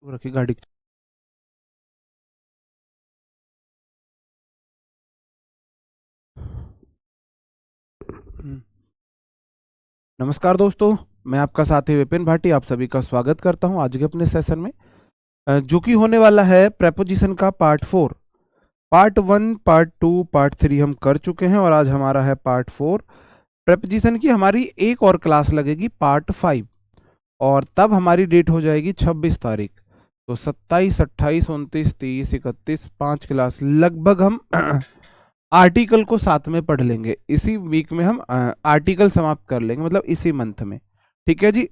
रखी गाड़ी। नमस्कार दोस्तों, मैं आपका साथी विपिन भाटी आप सभी का स्वागत करता हूं आज के अपने सेशन में, जो कि होने वाला है प्रेपोजिशन का पार्ट 4। पार्ट 1, पार्ट 2, पार्ट 3 हम कर चुके हैं और आज हमारा है पार्ट 4। प्रेपोजिशन की हमारी एक और क्लास लगेगी पार्ट 5 और तब हमारी डेट हो जाएगी 26 तारीख। तो 27, 28, 29, 30, 31, 5 क्लास लगभग हम आर्टिकल को साथ में पढ़ लेंगे। इसी वीक में हम आर्टिकल समाप्त कर लेंगे, मतलब इसी मंथ में। ठीक है जी।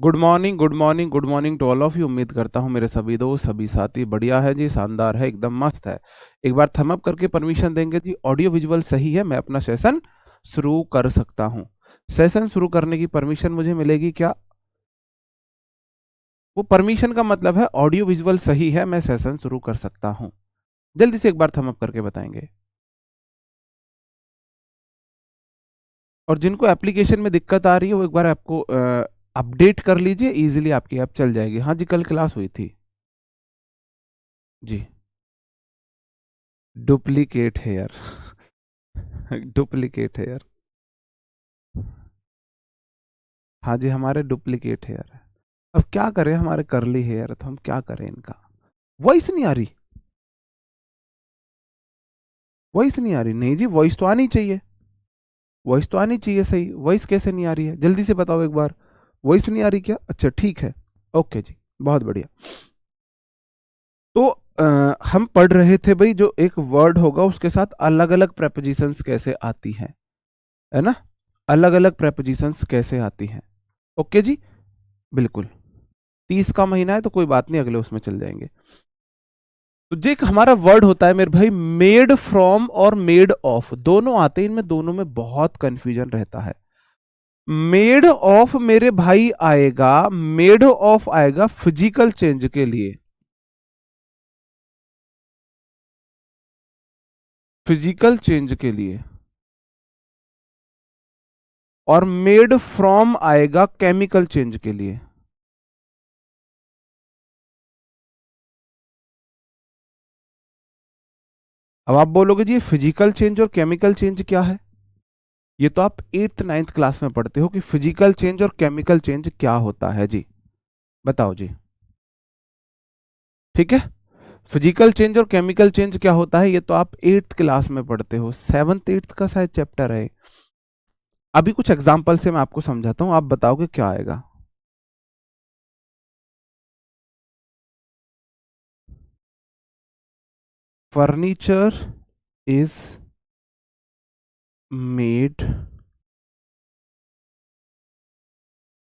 Good morning, good morning, good morning to all of you. उम्मीद करता हूँ मेरे सभी दोस्त, सभी साथी बढ़िया है जी, शानदार है, एकदम मस्त है। एक बार थम अप करके परमिशन देंगे जी, ऑडियो विजुअल सही है, मैं अपना सेशन शुरू कर सकता हूँ। सेशन शुरू करने की परमिशन मुझे मिलेगी क्या? वो परमिशन का मतलब है ऑडियो विजुअल सही है, मैं सेशन शुरू कर सकता हूँ। जल्दी से एक बार थम अप करके बताएंगे। और जिनको एप्लीकेशन में दिक्कत आ रही है वो एक बार आपको अपडेट कर लीजिए, इजीली आपकी ऐप चल जाएगी। हाँ जी, कल क्लास हुई थी जी। Duplicate here. Duplicate here. हाँ जी, हमारे डुप्लीकेट हेयर है। अब क्या करें, हमारे करली हेयर तो हम क्या करें इनका। वॉइस नहीं आ रही, वॉइस नहीं आ रही। नहीं जी, वॉइस तो आनी चाहिए, वॉइस तो आनी चाहिए सही। वॉइस कैसे नहीं आ रही है, जल्दी से बताओ एक बार। वॉइस नहीं आ रही क्या? अच्छा ठीक है, ओके जी, बहुत बढ़िया। तो हम पढ़ रहे थे भाई, जो एक वर्ड होगा उसके साथ अलग अलग प्रेपोजिशंस कैसे आती हैं, है ना। अलग अलग प्रेपोजिशंस कैसे आती हैं। ओके जी, बिल्कुल। 30 का महीना है तो कोई बात नहीं, अगले उसमें चल जाएंगे। तो जो एक हमारा वर्ड होता है मेरे भाई, मेड फ्रॉम और मेड ऑफ, दोनों आते हैं, इनमें दोनों में बहुत कंफ्यूजन रहता है। मेड ऑफ मेरे भाई आएगा, मेड ऑफ आएगा फिजिकल चेंज के लिए, फिजिकल चेंज के लिए। और मेड फ्रॉम आएगा केमिकल चेंज के लिए। अब आप बोलोगे जी फिजिकल चेंज और केमिकल चेंज क्या है? ये तो आप 8th 9th क्लास में पढ़ते हो कि फिजिकल चेंज और केमिकल चेंज क्या होता है जी। बताओ जी। ठीक है, फिजिकल चेंज और केमिकल चेंज क्या होता है ये तो आप 8th क्लास में पढ़ते हो, 7th 8th का शायद चैप्टर है। अभी कुछ एग्जाम्पल से मैं आपको समझाता हूं, आप बताओगे क्या आएगा। Furniture is made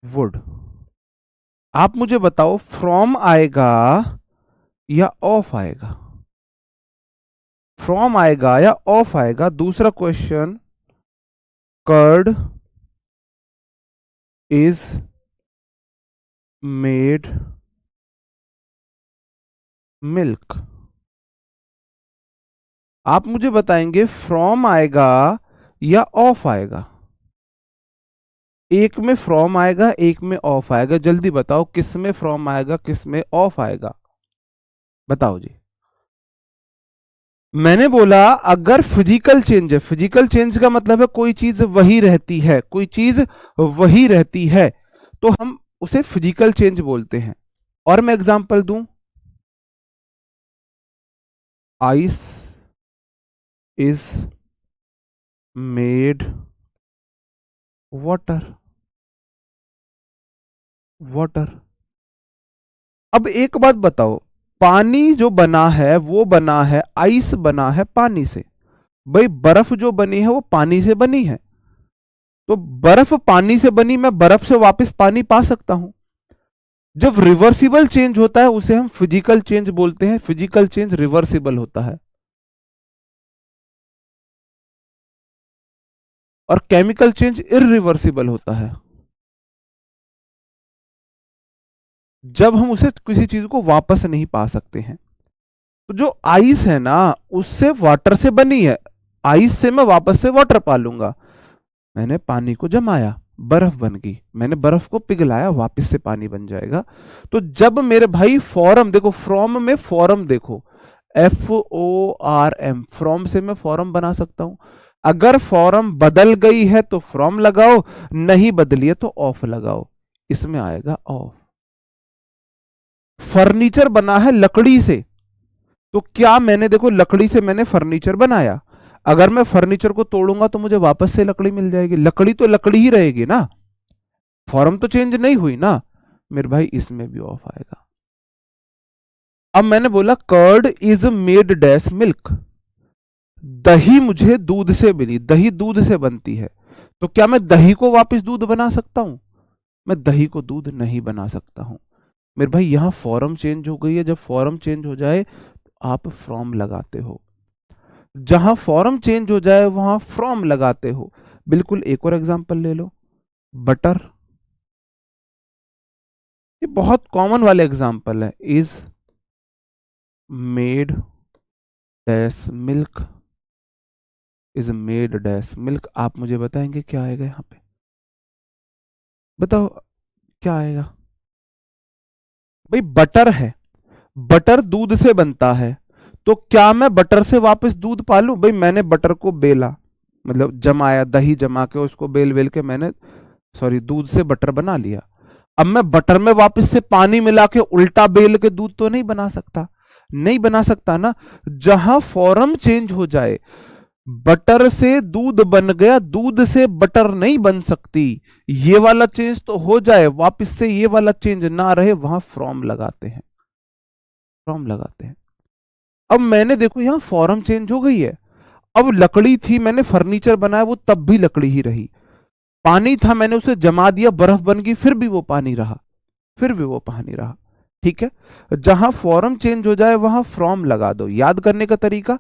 would. आप मुझे बताओ फ्रॉम आएगा या ऑफ आएगा? फ्रॉम आएगा या ऑफ आएगा? दूसरा question, curd is made milk. आप मुझे बताएंगे फ्रॉम आएगा या ऑफ आएगा? एक में फ्रॉम आएगा, एक में ऑफ आएगा। जल्दी बताओ किस में फ्रॉम आएगा, किस में ऑफ आएगा। बताओ जी। मैंने बोला अगर फिजिकल चेंज है, फिजिकल चेंज का मतलब है कोई चीज वही रहती है, कोई चीज वही रहती है, तो हम उसे फिजिकल चेंज बोलते हैं। और मैं एग्जांपल दूं, ice is made water, water. अब एक बात बताओ, पानी जो बना है वो बना है, आइस बना है पानी से। भाई बर्फ जो बनी है वो पानी से बनी है, तो बर्फ पानी से बनी, मैं बर्फ से वापस पानी पा सकता हूं। जब रिवर्सिबल चेंज होता है उसे हम फिजिकल चेंज बोलते हैं, फिजिकल चेंज रिवर्सिबल होता है। और केमिकल चेंज इरिवर्सिबल होता है, जब हम उसे किसी चीज को वापस नहीं पा सकते हैं। तो जो आइस है ना, उससे वाटर से बनी है, आइस से मैं वापस से वाटर पा लूंगा। मैंने पानी को जमाया, बर्फ बन गई, मैंने बर्फ को पिघलाया, वापस से पानी बन जाएगा। तो जब मेरे भाई फॉर्म देखो, फ्रॉम में फॉर्म देखो, FORM, फ्रॉम से मैं फॉर्म बना सकता हूं। अगर फॉर्म बदल गई है तो फ्रॉम लगाओ, नहीं बदली है तो ऑफ लगाओ, इसमें आएगा ऑफ। फर्नीचर बना है लकड़ी से, तो क्या मैंने देखो लकड़ी से मैंने फर्नीचर बनाया, अगर मैं फर्नीचर को तोड़ूंगा तो मुझे वापस से लकड़ी मिल जाएगी, लकड़ी तो लकड़ी ही रहेगी ना, फॉर्म तो चेंज नहीं हुई ना मेरे भाई, इसमें भी ऑफ आएगा। अब मैंने बोला curd is made dash milk, दही मुझे दूध से मिली, दही दूध से बनती है, तो क्या मैं दही को वापस दूध बना सकता हूं? मैं दही को दूध नहीं बना सकता हूं मेरे भाई, यहां फॉर्म चेंज हो गई है, जब फॉर्म चेंज हो जाए तो आप फ्रॉम लगाते हो, जहां फॉर्म चेंज हो जाए वहां फ्रॉम लगाते हो। बिल्कुल, एक और एग्जांपल ले लो, बटर, ये बहुत कॉमन वाले एग्जांपल है, is made dash milk, is made dash milk, आप मुझे बताएंगे क्या आएगा यहां पे, बताओ क्या आएगा? भाई बटर है, बटर दूध से बनता है, तो क्या मैं बटर से वापस दूध पालूं? भाई मैंने बटर को बेला, मतलब जमाया, दही जमा के उसको बेल बेल के मैंने, सॉरी, दूध से बटर बना लिया। अब मैं बटर में वापस से पानी मिला के उल्टा बेल के दूध तो नहीं बना सकता, नहीं बना सकता ना। जहां फॉर्म चेंज हो जाए, बटर से दूध बन गया, दूध से बटर नहीं बन सकती, ये वाला चेंज तो हो जाए, वापस से ये वाला चेंज ना रहे, वहां फ्रॉम लगाते हैं, फ्रॉम लगाते हैं। अब मैंने देखो यहां फॉर्म चेंज हो गई है, अब लकड़ी थी, मैंने फर्नीचर बनाया, वो तब भी लकड़ी ही रही, पानी था, मैंने उसे जमा दिया, बर्फ बन गई, फिर भी वो पानी रहा, फिर भी वो पानी रहा। ठीक है, जहां फॉर्म चेंज हो जाए वहां फ्रॉम लगा दो। याद करने का तरीका,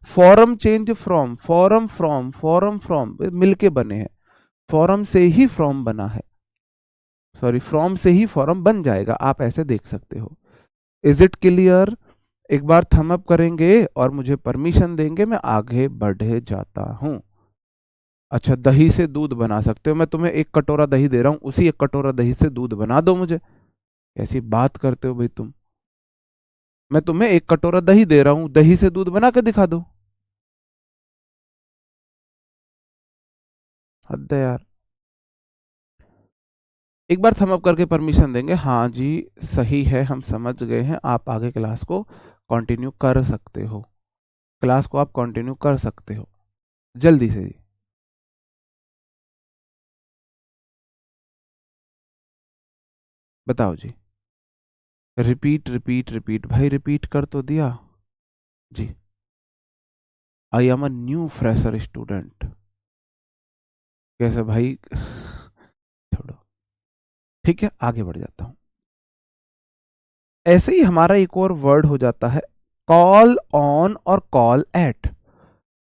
form change from, form from, form from मिलके बने हैं, फॉर्म से ही फ्रॉम बना है, सॉरी, फ्रॉम से ही फॉर्म बन जाएगा, आप ऐसे देख सकते हो। Is it clear? एक बार थम अप करेंगे और मुझे परमिशन देंगे, मैं आगे बढ़े जाता हूं। अच्छा, दही से दूध बना सकते हो, मैं तुम्हें एक कटोरा दही दे रहा हूं, उसी एक कटोरा दही से दूध बना दो मुझे, कैसी बात करते हो भाई तुम, मैं तुम्हें एक कटोरा दही दे रहा हूं, दही से दूध बना के दिखा दो, हद है यार। एक बार थम अप करके परमिशन देंगे, हाँ जी सही है, हम समझ गए हैं, आप आगे क्लास को कंटिन्यू कर सकते हो, क्लास को आप कंटिन्यू कर सकते हो, जल्दी से जी। बताओ जी, रिपीट रिपीट रिपीट, भाई रिपीट कर तो दिया जी। I am a new fresher student, कैसे भाई छोड़ो, ठीक है आगे बढ़ जाता हूं। ऐसे ही हमारा एक और वर्ड हो जाता है कॉल ऑन और कॉल एट,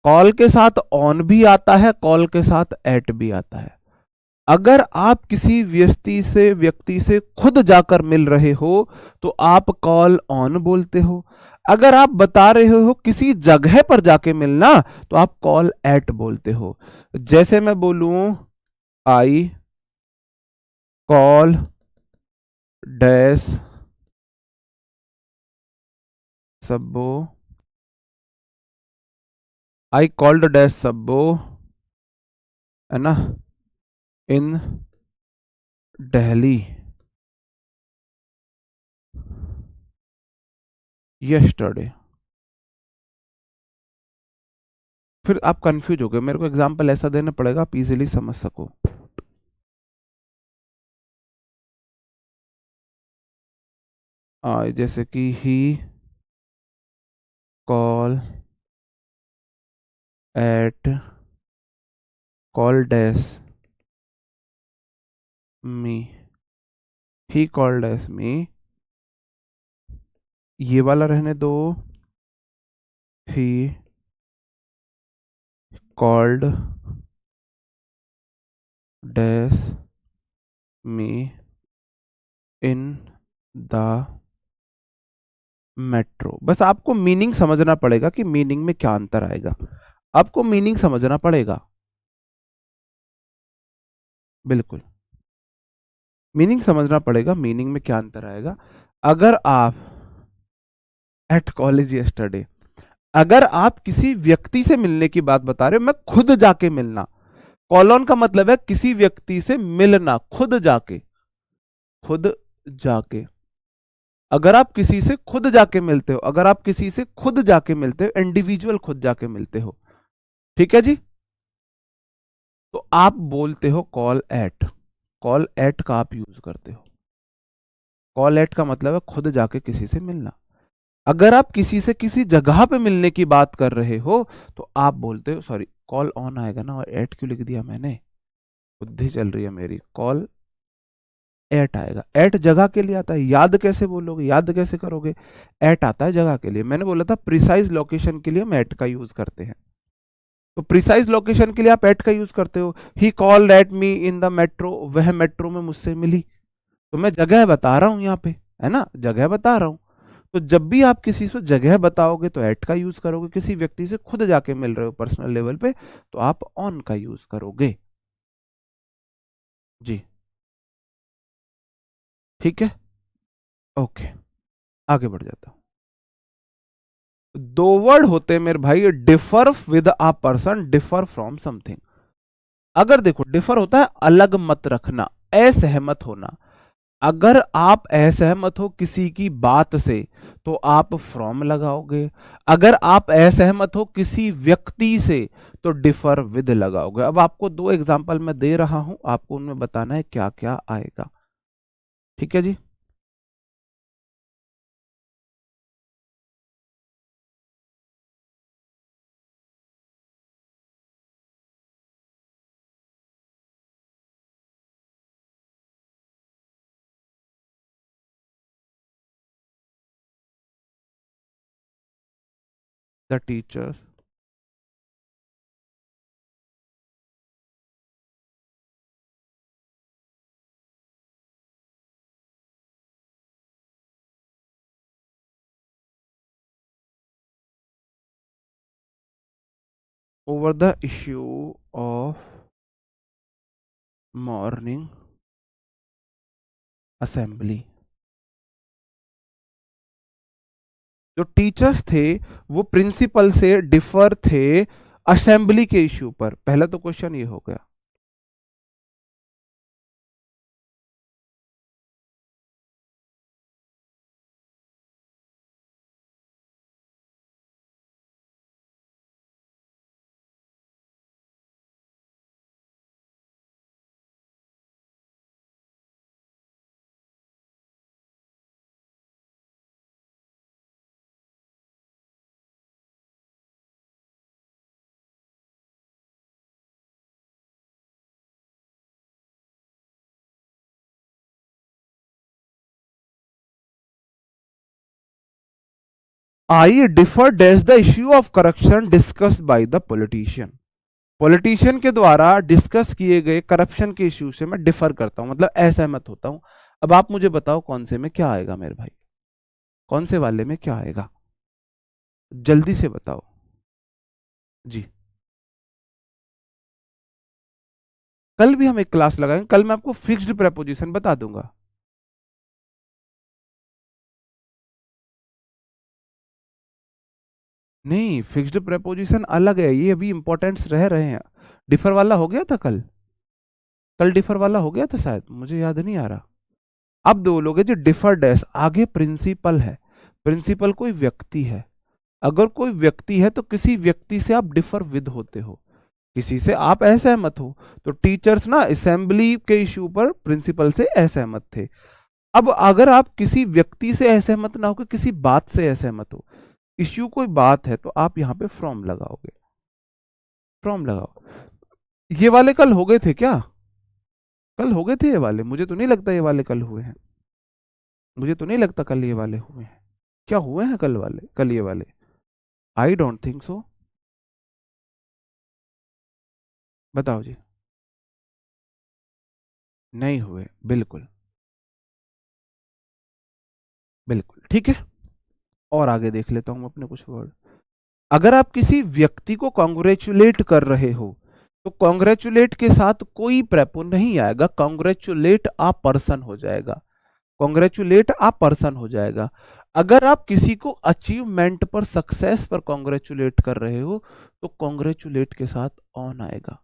कॉल के साथ ऑन भी आता है, कॉल के साथ एट भी आता है। अगर आप किसी व्यक्ति से खुद जाकर मिल रहे हो तो आप कॉल ऑन बोलते हो, अगर आप बता रहे हो किसी जगह पर जाके मिलना तो आप कॉल एट बोलते हो। जैसे मैं बोलूं आई कॉल डैश सब्बो, आई कॉल्ड डैश सब्बो, है ना, इन दिल्ली यस्टरडे। फिर आप कंफ्यूज हो गए, मेरे को एग्जांपल ऐसा देना पड़ेगा आप इजीली समझ सको। जैसे कि he call at call dash me, he called as me, ये वाला रहने दो, he called dash me in the metro. बस आपको मीनिंग समझना पड़ेगा कि मीनिंग में क्या अंतर आएगा, आपको मीनिंग समझना पड़ेगा, बिल्कुल। मीनिंग समझना पड़ेगा, मीनिंग में क्या अंतर आएगा। अगर आप एट कॉलेज यस्टरडे, अगर आप किसी व्यक्ति से मिलने की बात बता रहे हो, मैं खुद जाके मिलना, कॉलोन का मतलब है किसी व्यक्ति से मिलना, खुद जाके, खुद जाके। अगर आप किसी से खुद जाके मिलते हो, अगर आप किसी से खुद जाके मिलते हो, इंडिविजुअल खुद जाके मिलते हो, ठीक है जी, तो आप बोलते हो कॉल एट। कॉल एट का आप यूज करते हो। कॉल एट का मतलब है खुद जाके किसी से मिलना। अगर आप किसी से किसी जगह पे मिलने की बात कर रहे हो तो आप बोलते हो, सॉरी कॉल ऑन आएगा ना, और एट क्यों लिख दिया मैंने, बुद्धि चल रही है मेरी, कॉल एट आएगा। एट जगह के लिए आता है, याद कैसे बोलोगे, याद कैसे करोगे, एट आता है जगह के लिए। मैंने बोला था प्रिसाइज लोकेशन के लिए हम एट का यूज करते हैं, तो प्रिसाइज लोकेशन के लिए आप एट का यूज करते हो। He called at me in the metro, वह मेट्रो में मुझसे मिली, तो मैं जगह बता रहा हूं यहाँ पे, है ना, जगह बता रहा हूं। तो जब भी आप किसी से जगह बताओगे तो एट का यूज करोगे, किसी व्यक्ति से खुद जाके मिल रहे हो पर्सनल लेवल पे तो आप ऑन का यूज करोगे जी। ठीक है, ओके, आगे बढ़ जाता हूं। दो वर्ड होते हैं मेरे भाई, differ with a person, differ from something. अगर देखो डिफर होता है अलग मत रखना, असहमत होना। अगर आप असहमत हो किसी की बात से तो आप फ्रॉम लगाओगे। अगर आप असहमत हो किसी व्यक्ति से तो डिफर विद लगाओगे। अब आपको दो एग्जांपल मैं दे रहा हूं, आपको उनमें बताना है क्या क्या आएगा, ठीक है जी। The teachers over the issue of morning assembly. जो टीचर्स थे वो प्रिंसिपल से डिफर थे असेंबली के इश्यू पर। पहला तो क्वेश्चन ये हो गया। आई differ dash the issue of corruption discussed by the politician. Politician के द्वारा डिस्कस किए गए करप्शन के इश्यू से मैं डिफर करता हूं, मतलब असहमत होता हूं। अब आप मुझे बताओ कौन से में क्या आएगा मेरे भाई, कौन से वाले में क्या आएगा, जल्दी से बताओ जी। कल भी हम एक क्लास लगाएंगे, कल मैं आपको फिक्स्ड प्रेपोजिशन बता दूंगा। नहीं, फिक्स्ड प्रेपोजिशन अलग है, ये अभी इंपॉर्टेंट्स रह रहे हैं। डिफर वाला हो गया था कल, कल डिफर वाला हो गया था शायद, मुझे याद नहीं आ रहा। अब दो लोग हैं जो डिफर डैश, आगे प्रिंसिपल है, प्रिंसिपल कोई व्यक्ति है। अगर कोई व्यक्ति है तो किसी व्यक्ति से आप डिफर विद होते हो, किसी से आप असहमत हो। तो टीचर्स ना असेंबली के इश्यू पर प्रिंसिपल से असहमत थे। अब अगर आप किसी व्यक्ति से असहमत ना होकर किसी बात से असहमत हो, इश्यू कोई बात है, तो आप यहां पे फ्रॉम लगाओगे, फ्रॉम लगाओ। ये वाले कल हो गए थे क्या, कल हो गए थे ये वाले, मुझे तो नहीं लगता ये वाले कल हुए हैं, मुझे तो नहीं लगता कल ये वाले हुए हैं। क्या हुए हैं कल वाले, कल ये वाले, आई डोंट थिंक सो। बताओ जी। नहीं हुए, बिल्कुल, बिल्कुल ठीक है। और आगे देख लेता हूं अपने कुछ वर्ड। अगर आप किसी व्यक्ति को कॉन्ग्रेचुलेट कर रहे हो तो कॉन्ग्रेचुलेट के साथ कोई प्रेपो नहीं आएगा, कॉन्ग्रेचुलेट आ पर्सन हो जाएगा, कॉन्ग्रेचुलेट आ पर्सन हो जाएगा। अगर आप किसी को अचीवमेंट पर, सक्सेस पर कॉन्ग्रेचुलेट कर रहे हो तो कॉन्ग्रेचुलेट के साथ ऑन आएगा,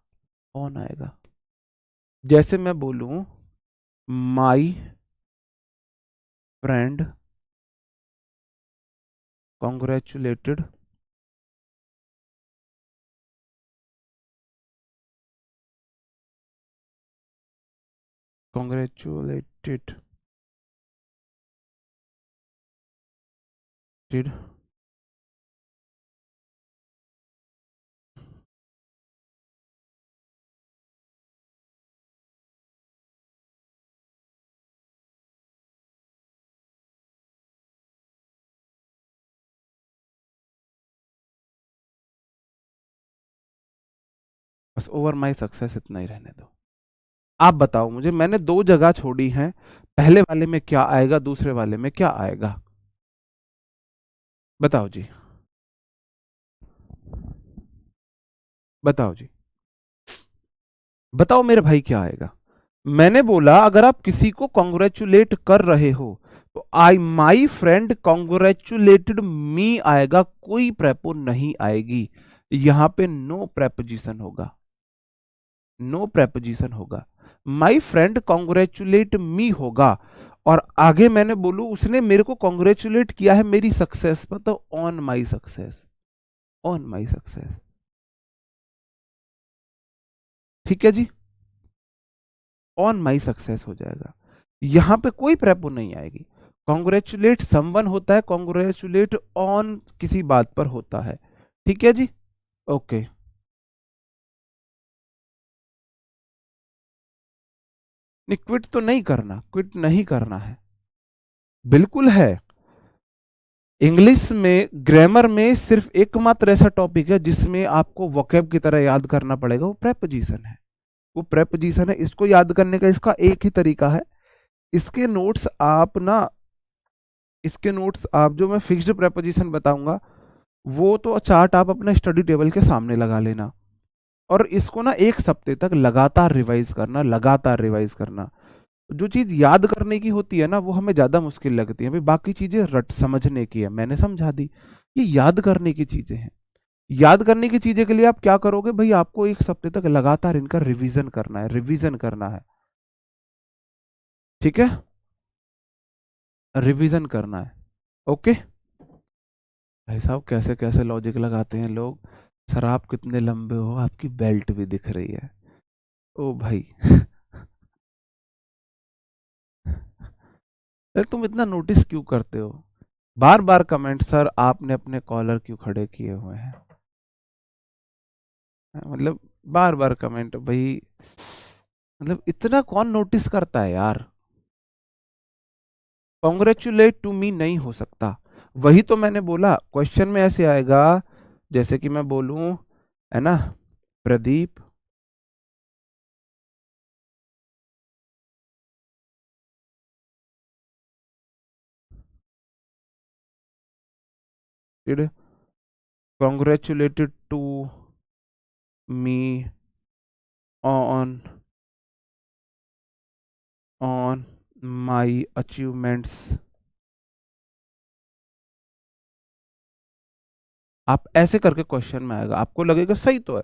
ऑन आएगा। जैसे मैं बोलूं माई फ्रेंड कॉन्ग्रेचुलेटेड congratulated बस ओवर माई सक्सेस इतना ही रहने दो। आप बताओ मुझे, मैंने दो जगह छोड़ी हैं, पहले वाले में क्या आएगा, दूसरे वाले में क्या आएगा, बताओ जी, बताओ जी, बताओ मेरे भाई क्या आएगा। मैंने बोला अगर आप किसी को कॉन्ग्रेचुलेट कर रहे हो तो आई माई फ्रेंड कॉन्ग्रेचुलेटेड मी आएगा, कोई प्रेपो नहीं आएगी, यहां पे नो प्रेपोजिशन होगा, नो प्रेपोजिशन होगा। माई फ्रेंड कॉन्ग्रेचुलेट मी होगा, और आगे मैंने बोलू उसने मेरे को कॉन्ग्रेचुलेट किया है मेरी सक्सेस पर, तो on my success, on my success. ठीक है जी, ऑन माई सक्सेस हो जाएगा, यहां पे कोई प्रेपो नहीं आएगी। कॉन्ग्रेचुलेट समवन होता है, कॉन्ग्रेचुलेट ऑन किसी बात पर होता है। ठीक है जी, ओके। नहीं, क्विट तो नहीं करना, क्विट नहीं करना है, बिल्कुल है। इंग्लिश में ग्रामर में सिर्फ एकमात्र ऐसा टॉपिक है जिसमें आपको वोकैब की तरह याद करना पड़ेगा, वो प्रेपोजिशन है, वो प्रेपोजिशन है। इसको याद करने का इसका एक ही तरीका है, इसके नोट्स आप ना, इसके नोट्स आप जो मैं फिक्स्ड प्रेपोजिशन बताऊंगा वो तो चार्ट आप अपने स्टडी टेबल के सामने लगा लेना, और इसको ना एक हफ्ते तक लगातार रिवाइज करना, लगातार रिवाइज करना। जो चीज याद करने की होती है ना वो हमें ज्यादा मुश्किल लगती है, भाई बाकी चीजें रट समझने की है, मैंने समझा दी, ये याद करने की चीजें हैं। याद करने की चीजें के लिए आप क्या करोगे भाई, आपको एक हफ्ते तक लगातार इनका रिवीजन करना है, रिवीजन करना है, ठीक है, रिवीजन करना है, ओके। भाई साहब कैसे कैसे लॉजिक लगाते हैं लोग, सर आप कितने लंबे हो, आपकी बेल्ट भी दिख रही है, ओ भाई अरे तुम इतना नोटिस क्यों करते हो, बार बार कमेंट, सर आपने अपने कॉलर क्यों खड़े किए हुए हैं, मतलब बार बार कमेंट भाई, मतलब इतना कौन नोटिस करता है यार। कॉन्ग्रेचुलेट टू मी नहीं हो सकता, वही तो मैंने बोला क्वेश्चन में ऐसे आएगा, जैसे कि मैं बोलूं, है ना, Pradeep did congratulated to me on my achievements। आप ऐसे करके क्वेश्चन में आएगा, आपको लगेगा सही तो है,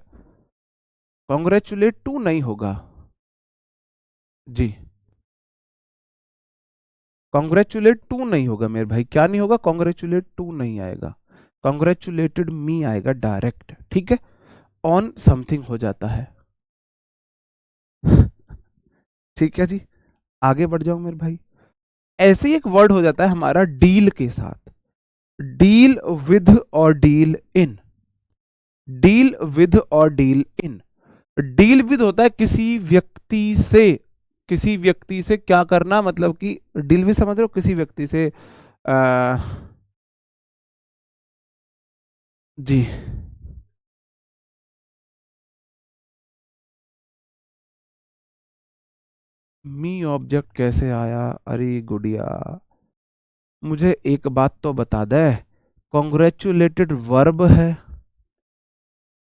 कॉन्ग्रेचुलेट टू नहीं होगा जी, कॉन्ग्रेचुलेट टू नहीं होगा मेरे भाई, क्या नहीं होगा, कॉन्ग्रेचुलेट टू नहीं आएगा, कॉन्ग्रेचुलेटेड मी आएगा डायरेक्ट, ठीक है, ऑन समथिंग हो जाता है ठीक है जी, आगे बढ़ जाओ मेरे भाई। ऐसे ही एक वर्ड हो जाता है हमारा डील के साथ, डील विद और डील इन, डील विद और डील इन। डील विद होता है किसी व्यक्ति से, किसी व्यक्ति से क्या करना, मतलब कि डील विद समझ रहे हो, किसी व्यक्ति से जी, मी ऑब्जेक्ट कैसे आया, अरे गुड़िया मुझे एक बात तो बता दे, कॉन्ग्रेचुलेटेड वर्ब है,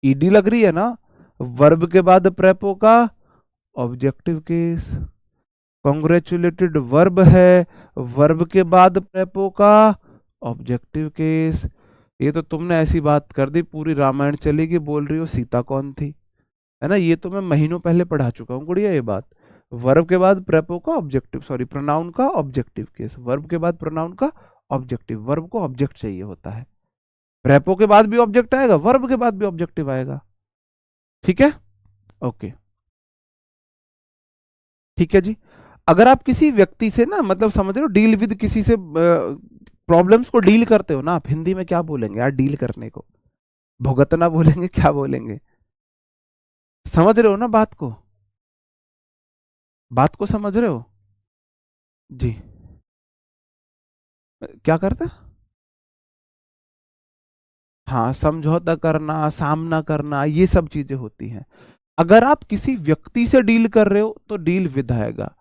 ईडी लग रही है ना, वर्ब के बाद प्रेपो का ऑब्जेक्टिव केस। कॉन्ग्रेचुलेटेड वर्ब है, वर्ब के बाद प्रेपो का ऑब्जेक्टिव केस। ये तो तुमने ऐसी बात कर दी पूरी रामायण चलेगी, बोल रही हो सीता कौन थी, है ना। ये तो मैं महीनों पहले पढ़ा चुका हूँ गुड़िया ये बात। वर्ब के बाद प्रेपो का ऑब्जेक्टिव, सॉरी प्रोनाउन का ऑब्जेक्टिव केस, वर्ब के बाद प्रोनाउन का ऑब्जेक्टिव, वर्ब को ऑब्जेक्ट चाहिए होता है। प्रेपो के बाद भी ऑब्जेक्ट आएगा, वर्ब के बाद भी ऑब्जेक्टिव आएगा। ठीक है, ओके, ठीक है जी। अगर आप किसी व्यक्ति से ना, मतलब समझ रहे हो, डील विद, किसी से प्रॉब्लम्स को डील करते हो ना, आप हिंदी में क्या बोलेंगे यार डील करने को? भुगतना बोलेंगे, क्या बोलेंगे? समझ रहे हो ना बात को? बात को समझ रहे हो? जी। क्या करते? हाँ, समझौता करना, सामना करना, ये सब चीजें होती हैं। अगर आप किसी व्यक्ति से डील कर रहे हो तो डील विद आएगा।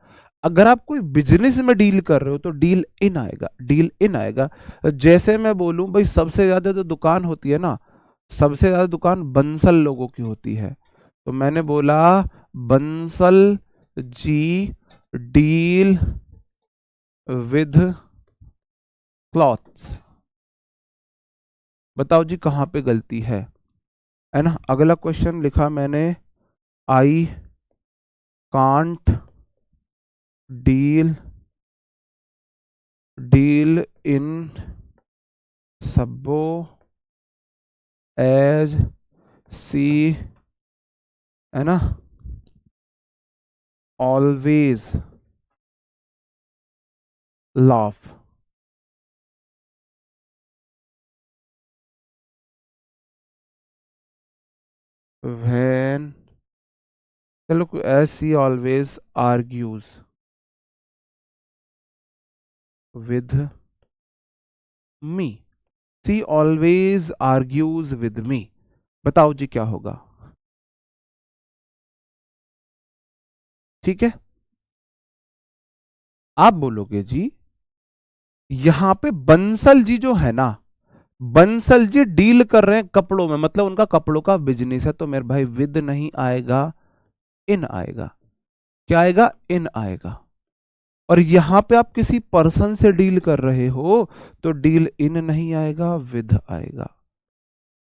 अगर आप कोई बिजनेस में डील कर रहे हो तो डील इन आएगा, डील इन आएगा। जैसे मैं बोलूं भाई, सबसे ज्यादा जो दुकान होती है ना, सबसे ज्यादा दुकान बंसल लोगों की होती है, तो मैंने बोला Bansal ji deal with clothes. बताओ जी कहाँ पे गलती है ना। अगला क्वेश्चन लिखा मैंने, I can't deal deal in सबो एज सी, है ना, ऑलवेज लाफ। व्हेन, चलो, as she always argues with me, she always argues with me. बताओ जी क्या होगा? ठीक है, आप बोलोगे जी यहां पे बंसल जी जो है ना, बंसल जी डील कर रहे हैं कपड़ों में, मतलब उनका कपड़ों का बिजनेस है, तो मेरे भाई विद नहीं आएगा, इन आएगा। क्या आएगा? इन आएगा। और यहां पे आप किसी पर्सन से डील कर रहे हो तो डील इन नहीं आएगा, विद आएगा।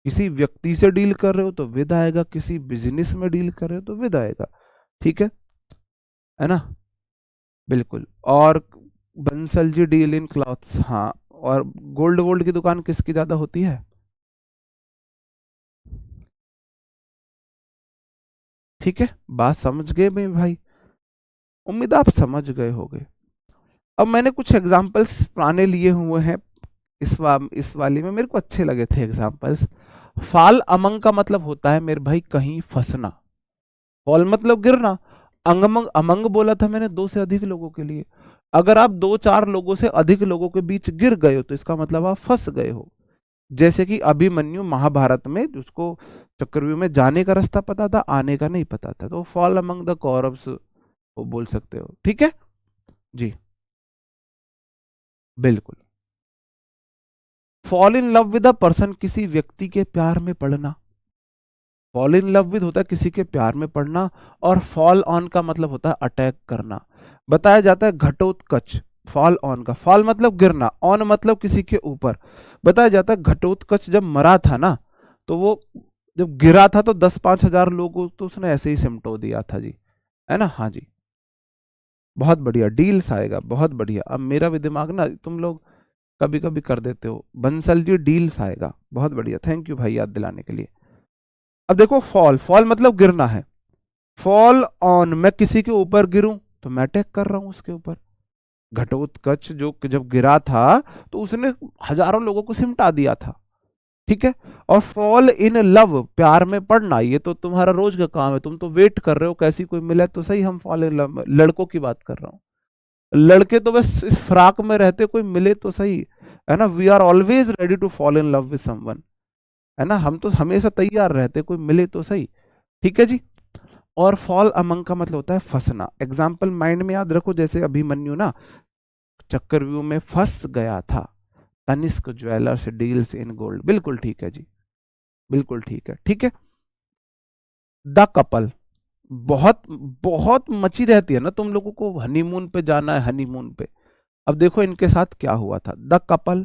किसी व्यक्ति से डील कर रहे हो तो विद आएगा, किसी बिजनेस में डील कर रहे हो तो विद आएगा। ठीक है ना, बिल्कुल। और Bansal ji deal in clothes, हाँ। और गोल्ड वोल्ड की दुकान किसकी ज्यादा होती है? ठीक है, बात समझ गए मेरे भाई? उम्मीद आप समझ गए होंगे। अब मैंने कुछ एग्जाम्पल्स पुराने लिए हुए हैं, इस वाली में मेरे को अच्छे लगे थे एग्जाम्पल्स। फाल अमंग का मतलब होता है मेरे भाई कहीं फंसना। फॉल मतलब गिरना। अंगमंग, अमंग बोला था मैंने दो से अधिक लोगों के लिए। अगर आप दो चार लोगों से अधिक लोगों के बीच गिर गए हो तो इसका मतलब आप फंस गए हो। जैसे कि अभिमन्यु महाभारत में, उसको चक्रव्यूह में जाने का रास्ता पता था, आने का नहीं पता था, तो फॉल अमंग द कौरव्स वो बोल सकते हो। ठीक है जी, बिल्कुल। Fall in love with a person, किसी व्यक्ति के प्यार में पड़ना। फॉल इन लव विद होता है किसी के प्यार में पड़ना, और फॉल ऑन का मतलब होता है अटैक करना। बताया जाता है घटोत्कच, फॉल ऑन का, फॉल मतलब गिरना, ऑन मतलब किसी के ऊपर। बताया जाता है घटोत्कच जब मरा था ना, तो वो जब गिरा था तो 10-5 हजार लोगों तो उसने ऐसे ही सिमटो दिया था जी, है ना। हाँ जी, बहुत बढ़िया, डील्स आएगा, बहुत बढ़िया। अब मेरा भी दिमाग ना, तुम लोग कभी कभी कर देते हो, बंसल जी डील्स आएगा, बहुत बढ़िया, थैंक यू भाई याद दिलाने के लिए। अब देखो, फॉल, फॉल मतलब गिरना है। फॉल ऑन, मैं किसी के ऊपर गिरूं तो मैं अटैक कर रहा हूं उसके ऊपर। घटोत्कच जो जब गिरा था तो उसने हजारों लोगों को सिमटा दिया था। ठीक है। और फॉल इन लव, प्यार में पड़ना, ये तो तुम्हारा रोज का काम है, तुम तो वेट कर रहे हो कैसी कोई मिले तो सही हम फॉल इन लव। लड़कों की बात कर रहा हूँ, लड़के तो बस इस फ्राक में रहते, कोई मिले तो सही, है ना। We are always ready to fall in love with someone, है ना, हम तो हमेशा तैयार रहते, कोई मिले तो सही। ठीक है जी। और फॉल अमंग का मतलब होता है फंसना। एग्जाम्पल माइंड में याद रखो, जैसे अभिमन्यु ना चक्रव्यूह में फंस गया था, Tanishq jewellers deals in gold. बिल्कुल ठीक है जी, बिल्कुल ठीक है, ठीक है। द कपल, बहुत बहुत मची रहती है ना तुम लोगों को, हनीमून पे जाना है, हनीमून पे। अब देखो इनके साथ क्या हुआ था। The couple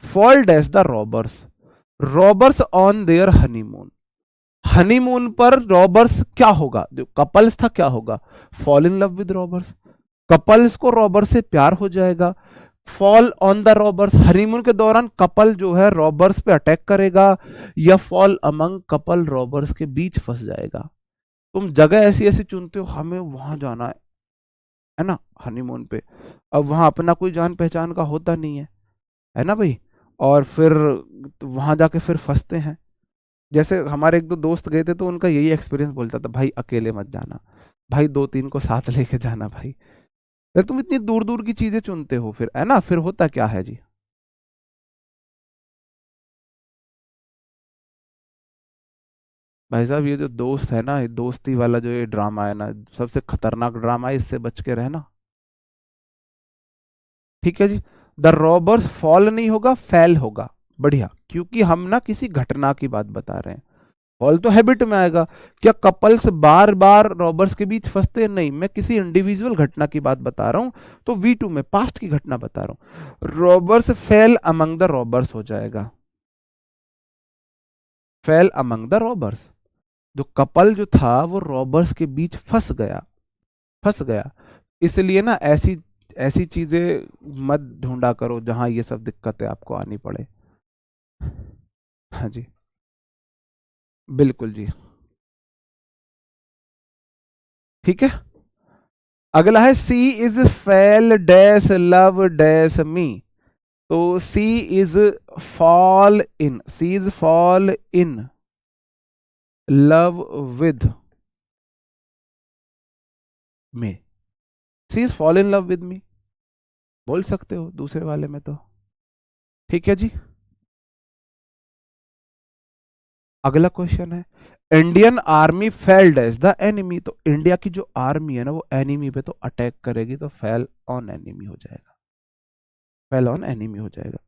fall dash the robbers, robbers on their honeymoon, honeymoon पर रॉबर्स क्या होगा, जो कपल्स था क्या होगा, fall in love with robbers, couples को रॉबर्स से प्यार हो जाएगा। Fall on the robbers, honeymoon के दौरान कपल जो है रॉबर्स पे अटैक करेगा, या फॉल अमंग कपल रॉबर्स के बीच फंस जाएगा। तुम जगह ऐसी ऐसी चुनते हो, हमें वहां जाना है ना हनीमून पे, अब वहां अपना कोई जान पहचान का होता नहीं है ना भाई, और फिर वहां जाके फिर फंसते हैं। जैसे हमारे एक दो दोस्त गए थे तो उनका यही एक्सपीरियंस बोलता था, भाई अकेले मत जाना, भाई दो तीन को साथ लेके जाना भाई। अरे तुम इतनी दूर दूर की चीजें चुनते हो फिर, है ना, फिर होता क्या है जी। भाई साहब ये जो दोस्त है ना, ये दोस्ती वाला जो ये ड्रामा है ना, सबसे खतरनाक ड्रामा है, इससे बच के रहना। ठीक है जी। द रॉबर्स फॉल नहीं होगा, फेल होगा। बढ़िया, क्योंकि हम ना किसी घटना की बात बता रहे हैं। फॉल तो हैबिट में आएगा। क्या कपल्स बार बार रॉबर्स के बीच फंसते हैं? नहीं, मैं किसी इंडिविजुअल घटना की बात बता रहा हूं, तो V2 में पास्ट की घटना बता रहा हूं। Robbers fail among the robbers हो जाएगा, फेल अमंग द रॉबर्स, जो कपल जो था वो रॉबर्स के बीच फंस गया, फंस गया। इसलिए ना ऐसी ऐसी चीजें मत ढूंढा करो जहां ये सब दिक्कतें आपको आनी पड़े। हाँ जी, बिल्कुल जी। ठीक है, अगला है she is fell dash love dash me. तो she is fall in, she is fall in love with me, she is fall in love with me, बोल सकते हो दूसरे वाले में तो। ठीक है जी। अगला क्वेश्चन है Indian army failed as the enemy. तो इंडिया की जो आर्मी है ना वो एनिमी पे तो अटैक करेगी, तो फेल ऑन एनिमी हो जाएगा, फेल ऑन एनिमी हो जाएगा।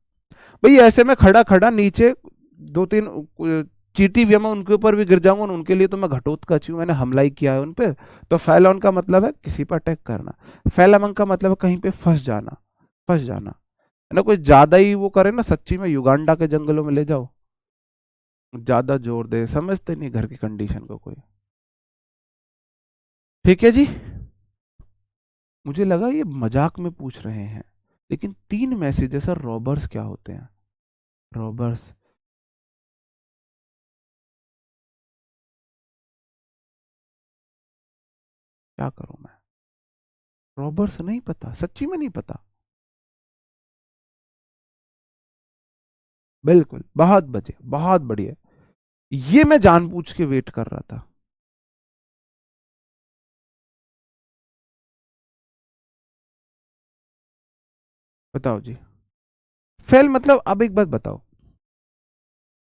भाई ऐसे में खड़ा खड़ा नीचे दो तीन चीटी भी, मैं उनके ऊपर भी गिर जाऊंगा, उनके लिए तो मैं घटोत्कच हूं, मैंने हमला ही किया है उन पे। तो फेल ऑन का मतलब है किसी पर अटैक करना, फेल अमंग का मतलब है कहीं पे फंस जाना, फंस जाना, है ना। कोई ज्यादा ही वो करे ना, सच्ची में युगांडा के जंगलों में ले जाओ, ज्यादा जोर दे, समझते नहीं घर की कंडीशन को कोई। ठीक है जी। मुझे लगा ये मजाक में पूछ रहे हैं, लेकिन तीन मैसेज है सर, रॉबर्स क्या होते हैं, रॉबर्स। क्या करूं मैं, रॉबर्स नहीं पता, सच्ची में नहीं पता। बिल्कुल, बहुत बचे, बहुत बढ़िया। ये मैं जानबूझ के वेट कर रहा था। बताओ जी। फेल मतलब, अब एक बात बताओ,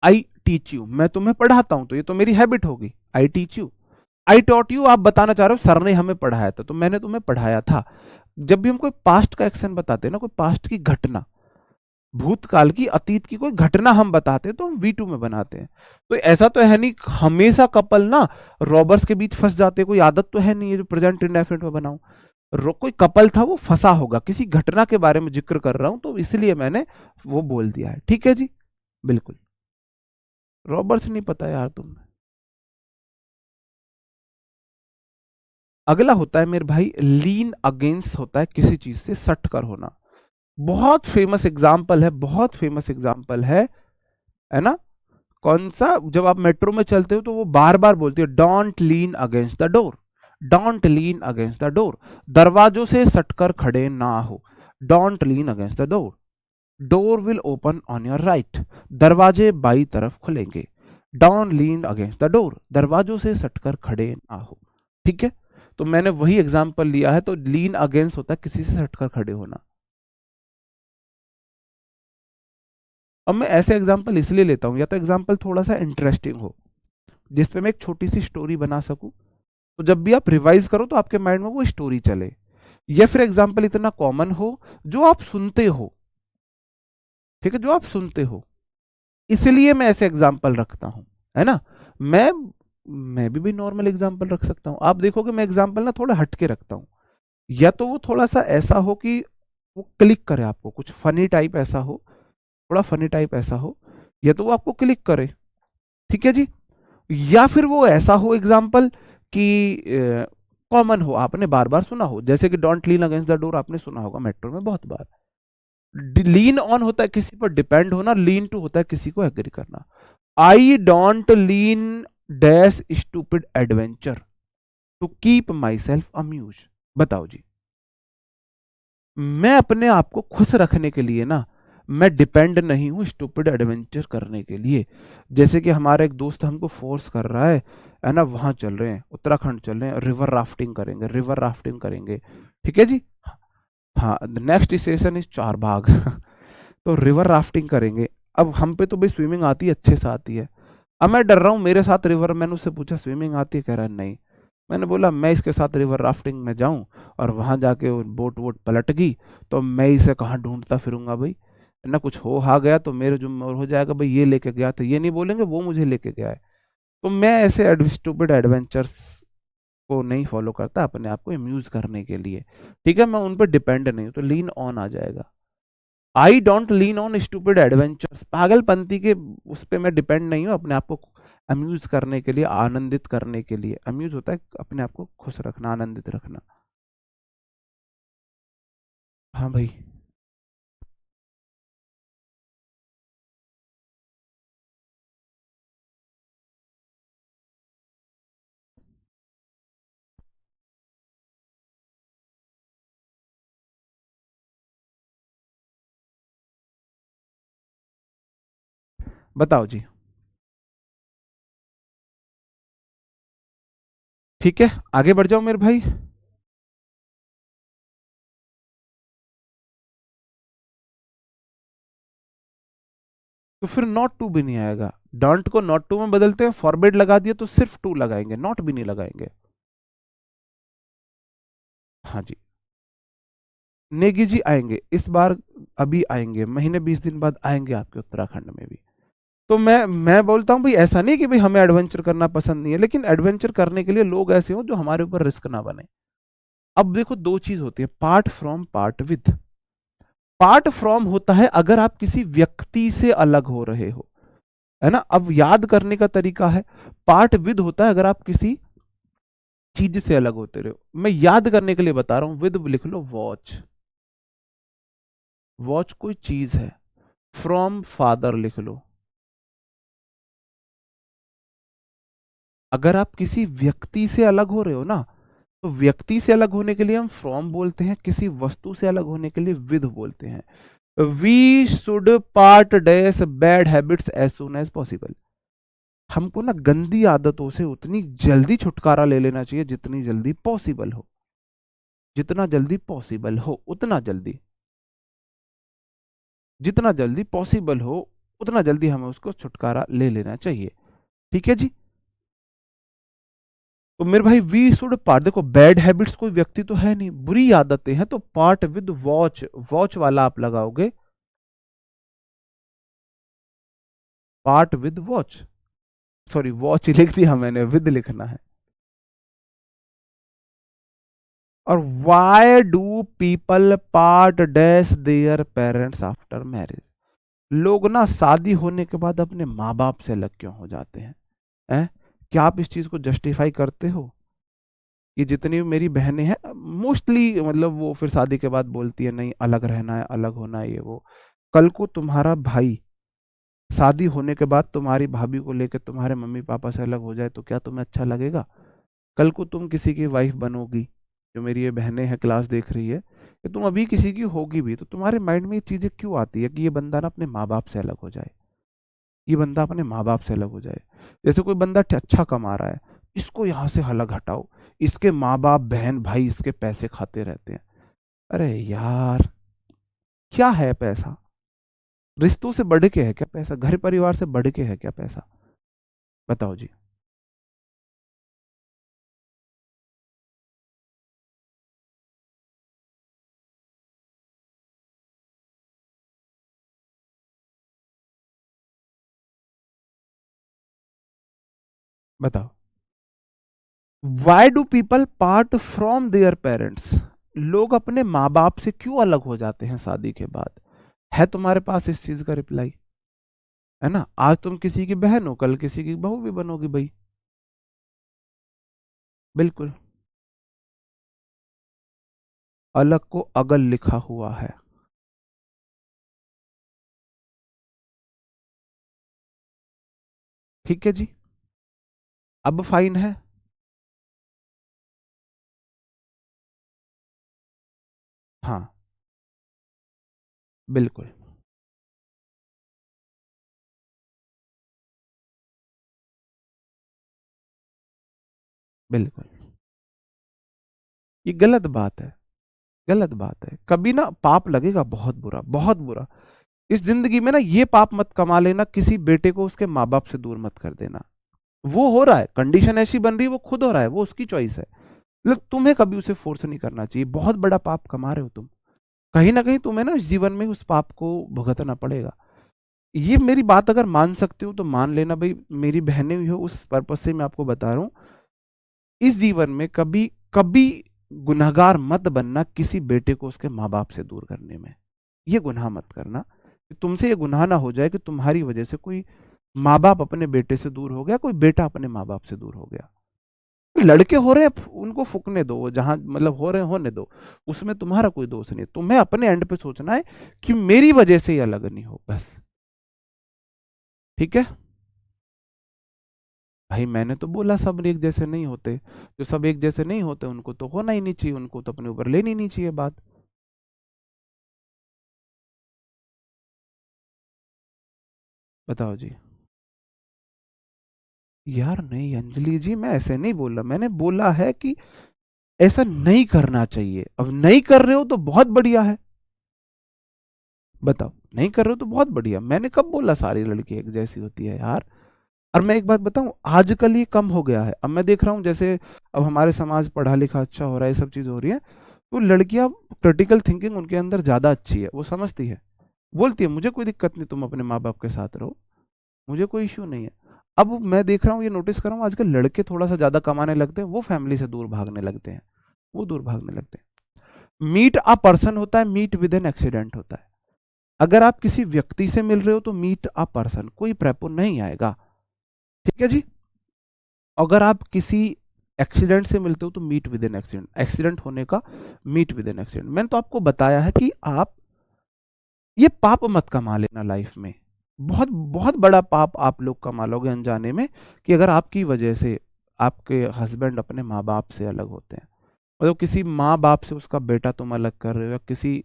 आई टीच यू, मैं तुम्हें पढ़ाता हूं तो ये तो मेरी हैबिट होगी, I teach you, I taught you, आप बताना चाह रहे हो सर ने हमें पढ़ाया था, तो मैंने तुम्हें पढ़ाया था। जब भी हम कोई पास्ट का एक्शन बताते हैं ना, कोई पास्ट की घटना, भूतकाल की, अतीत की कोई घटना हम बताते हैं, तो हम V2 में बनाते हैं। तो ऐसा तो है नहीं हमेशा कपल ना रॉबर्स के बीच फंस जाते, कोई आदत तो है नहीं है जो प्रेजेंट इंडेफिनिट में बनाऊं। कोई कपल था वो फंसा होगा, किसी घटना के बारे में जिक्र कर रहा हूं, तो इसलिए मैंने वो बोल दिया है। ठीक है जी, बिल्कुल। रॉबर्ट्स नहीं पता यार तुम। अगला होता है मेरे भाई लीन अगेंस्ट, होता है किसी चीज से सट कर होना। बहुत फेमस एग्जाम्पल है, बहुत फेमस एग्जाम्पल है ना। कौन सा, जब आप मेट्रो में चलते हो तो वो बार बार बोलती है don't lean against the door, don't lean against the door, दरवाजों से सटकर खड़े ना हो, don't lean against the door, door will open on your right, दरवाजे बाई तरफ खुलेंगे, don't lean against the door, दरवाजों से सटकर खड़े ना हो। ठीक है, तो मैंने वही एग्जाम्पल लिया है, तो लीन अगेंस्ट होता है किसी से सटकर खड़े होना। अब मैं ऐसे एग्जाम्पल इसलिए लेता हूं, या तो एग्जाम्पल थोड़ा सा इंटरेस्टिंग हो जिसपे मैं एक छोटी सी स्टोरी बना सकूं, तो जब भी आप रिवाइज करो तो आपके माइंड में वो स्टोरी चले, या फिर एग्जाम्पल इतना कॉमन हो जो आप सुनते हो। ठीक है, जो आप सुनते हो, इसलिए मैं ऐसे एग्जाम्पल रखता हूं, है ना। मैं मैं भी नॉर्मल एग्जाम्पल रख सकता हूँ। आप देखोगे मैं एग्जाम्पल ना थोड़ा हटके रखता हूँ, या तो वो थोड़ा सा ऐसा हो कि वो क्लिक करे आपको, कुछ फनी टाइप ऐसा हो, थोड़ा फनी टाइप ऐसा हो, या तो वो आपको क्लिक करे, ठीक है जी। या फिर वो ऐसा हो एग्जाम्पल कि कॉमन हो, आपने बार बार सुना हो, जैसे कि don't lean against the door, आपने सुना होगा मेट्रो में बहुत बार। लीन ऑन होता है किसी पर डिपेंड होना, लीन टू होता है किसी को एग्री करना। I don't lean dash stupid adventure to keep myself amuse. बताओ जी, मैं अपने आप को खुश रखने के लिए ना, मैं डिपेंड नहीं हूं स्टूपिड एडवेंचर करने के लिए। जैसे कि हमारा एक दोस्त हमको फोर्स कर रहा है ना, वहां चल रहे हैं, उत्तराखंड चल रहे हैं, रिवर राफ्टिंग करेंगे, रिवर राफ्टिंग करेंगे, ठीक है जी। हाँ, नेक्स्ट स्टेशन इज चार बाग तो रिवर राफ्टिंग करेंगे। अब हम पे तो भाई स्विमिंग आती है, अच्छे से आती है। अब मैं डर रहा हूँ मेरे साथ रिवर, मैंने उससे पूछा स्विमिंग आती है, कह रहा है नहीं। मैंने बोला मैं इसके साथ रिवर राफ्टिंग में जाऊं और वहां जाके वो बोट वोट पलट गई, तो मैं इसे कहाँ ढूंढता फिरूंगा भाई। ना कुछ हो हा गया तो मेरे जुम्मे हो जाएगा, भाई ये लेके गया था, ये नहीं बोलेंगे वो मुझे लेके गया है। तो मैं ऐसे स्टूपिड एडवेंचर्स को नहीं फॉलो करता अपने आप को अम्यूज करने के लिए, ठीक है। मैं उन पर डिपेंड नहीं हूं, तो लीन ऑन आ जाएगा। I don't lean on stupid adventures, पागलपंती के उस पर मैं डिपेंड नहीं हूं अपने आप को अम्यूज करने के लिए, आनंदित करने के लिए। अम्यूज होता है अपने आप को खुश रखना, आनंदित रखना। हाँ भाई, बताओ जी। ठीक है, आगे बढ़ जाओ मेरे भाई। तो फिर नॉट टू भी नहीं आएगा। डोंट को नॉट टू में बदलते हैं, फॉरबिड लगा दिया तो सिर्फ टू लगाएंगे, नॉट भी नहीं लगाएंगे। हाँ जी, नेगी जी आएंगे इस बार, अभी आएंगे, महीने 20 दिन बाद आएंगे आपके उत्तराखंड में भी। तो मैं बोलता हूँ भाई, ऐसा नहीं कि भाई हमें एडवेंचर करना पसंद नहीं है, लेकिन एडवेंचर करने के लिए लोग ऐसे हो जो हमारे ऊपर रिस्क ना बने। अब देखो दो चीज होती है, part from part with. Part from होता है अगर आप किसी व्यक्ति से अलग हो रहे हो, है ना, अब याद करने का तरीका है। पार्ट विद होता है अगर आप किसी चीज से अलग होते रहो। मैं याद करने के लिए बता रहा हूं, विद लिख लो वॉच, वॉच कोई चीज है। फ्रॉम फादर लिख लो, अगर आप किसी व्यक्ति से अलग हो रहे हो ना, तो व्यक्ति से अलग होने के लिए हम फ्रॉम बोलते हैं, किसी वस्तु से अलग होने के लिए विद बोलते हैं। We should part dash bad habits as soon as possible. हमको ना गंदी आदतों से उतनी जल्दी छुटकारा ले लेना चाहिए जितनी जल्दी पॉसिबल हो, जितना जल्दी पॉसिबल हो उतना जल्दी, जितना जल्दी पॉसिबल हो उतना जल्दी हमें उसको छुटकारा ले लेना चाहिए, ठीक है जी। तो मेरे भाई वी शुड पार्ट, देखो बैड हैबिट्स कोई व्यक्ति तो है नहीं, बुरी आदतें हैं, तो पार्ट विद वॉच, वॉच वाला आप लगाओगे, part with watch, sorry watch लिख दिया मैंने, विद लिखना है। और why do people part dash their parents after marriage. लोग ना शादी होने के बाद अपने माँ बाप से अलग क्यों हो जाते हैं? हैं? क्या आप इस चीज को जस्टिफाई करते हो? ये जितनी भी मेरी बहनें हैं मोस्टली, मतलब वो फिर शादी के बाद बोलती है नहीं अलग रहना है, अलग होना है, ये वो। कल को तुम्हारा भाई शादी होने के बाद तुम्हारी भाभी को लेकर तुम्हारे मम्मी पापा से अलग हो जाए तो क्या तुम्हें अच्छा लगेगा? कल को तुम किसी की वाइफ बनोगी, जो मेरी ये बहनें हैं क्लास देख रही है, कि तुम अभी किसी की होगी भी, तो तुम्हारे माइंड में ये चीजें क्यों आती है कि ये बंदा ना अपने माँ बाप से अलग हो जाए, ये बंदा अपने माँ बाप से अलग हो जाए। जैसे कोई बंदा अच्छा कमा रहा है, इसको यहाँ से अलग हटाओ, इसके माँ बाप बहन भाई इसके पैसे खाते रहते हैं। अरे यार, क्या है पैसा? रिश्तों से बढ़ के है क्या पैसा? घर परिवार से बढ़ के है क्या पैसा? बताओ जी। बताओ। Why do people part from their parents? लोग अपने माँ बाप से क्यों अलग हो जाते हैं शादी के बाद? है तुम्हारे पास इस चीज का रिप्लाई? है ना, आज तुम किसी की बहन हो, कल किसी की बहू भी बनोगी भाई। बिल्कुल। अलग को अगल लिखा हुआ है। ठीक है जी। अब फाइन है। हाँ। बिल्कुल। बिल्कुल। ये गलत बात है। गलत बात है, कभी ना पाप लगेगा बहुत बुरा, बहुत बुरा। इस जिंदगी में ना ये पाप मत कमा लेना, किसी बेटे को उसके माँ बाप से दूर मत कर देना। वो हो रहा है, कंडीशन ऐसी बन रही है, वो खुद हो रहा है, वो उसकी चॉइस है। मतलब तुम्हें कभी उसे फोर्स नहीं करना चाहिए। बहुत बड़ा पाप कमा रहे हो तुम। कहीं ना कहीं तुम्हें ना इस जीवन में उस पाप को भुगतना पड़ेगा। ये मेरी बात अगर मान सकते हो तो मान लेना भाई, मेरी बहनें हुई हो, उस पर्पज से मैं आपको बता रहा हूँ। इस जीवन में कभी कभी गुनहगार मत बनना किसी बेटे को उसके माँ बाप से दूर करने में। ये गुनाह मत करना कि तुमसे ये गुनाह ना हो जाए कि तुम्हारी वजह से कोई माँ बाप अपने बेटे से दूर हो गया, कोई बेटा अपने माँ बाप से दूर हो गया। लड़के हो रहे हैं उनको फूकने दो, वो जहां मतलब हो रहे हैं होने दो। उसमें तुम्हारा कोई दोष नहीं, तुम्हें अपने एंड पे सोचना है कि मेरी वजह से ये अलग नहीं हो, बस। ठीक है। भाई मैंने तो बोला सब एक जैसे नहीं होते। जो सब एक जैसे नहीं होते उनको तो होना ही नहीं चाहिए, उनको तो अपने ऊपर लेनी नहीं चाहिए बात। बताओ जी। यार नहीं अंजलि जी, मैं ऐसे नहीं बोला, मैंने बोला है कि ऐसा नहीं करना चाहिए। अब नहीं कर रहे हो तो बहुत बढ़िया है। बताओ, नहीं कर रहे हो तो बहुत बढ़िया। मैंने कब बोला सारी लड़की एक जैसी होती है यार? और मैं एक बात बताऊं, आजकल ये कम हो गया है। अब मैं देख रहा हूँ जैसे अब हमारे समाज पढ़ा लिखा अच्छा हो रहा है, ये सब चीज हो रही है, तो लड़कियां क्रिटिकल थिंकिंग उनके अंदर ज्यादा अच्छी है, वो समझती है। बोलती है मुझे कोई दिक्कत नहीं, तुम अपने माँ बाप के साथ रहो, मुझे कोई इश्यू नहीं है। अब मैं देख रहा हूँ, ये नोटिस कर रहा हूँ, आजकल लड़के थोड़ा सा ज्यादा कमाने लगते हैं, वो फैमिली से दूर भागने लगते हैं। वो दूर भागने लगते हैं। मीट अ पर्सन होता है, मीट विद एन एक्सीडेंट होता है। अगर आप किसी व्यक्ति से मिल रहे हो तो मीट अ पर्सन, कोई प्रेपो नहीं आएगा। ठीक है जी। अगर आप किसी एक्सीडेंट से मिलते हो तो meet with an accident, accident होने का मीट विद एन एक्सीडेंट। मैंने तो आपको बताया है कि आप ये पाप मत कमा लेना लाइफ में। बहुत बहुत बड़ा पाप आप लोग कमा लोगे अनजाने में, कि अगर आपकी वजह से आपके हस्बैंड अपने माँ बाप से अलग होते हैं। मतलब किसी माँ बाप से उसका बेटा तुम अलग कर रहे हो, या किसी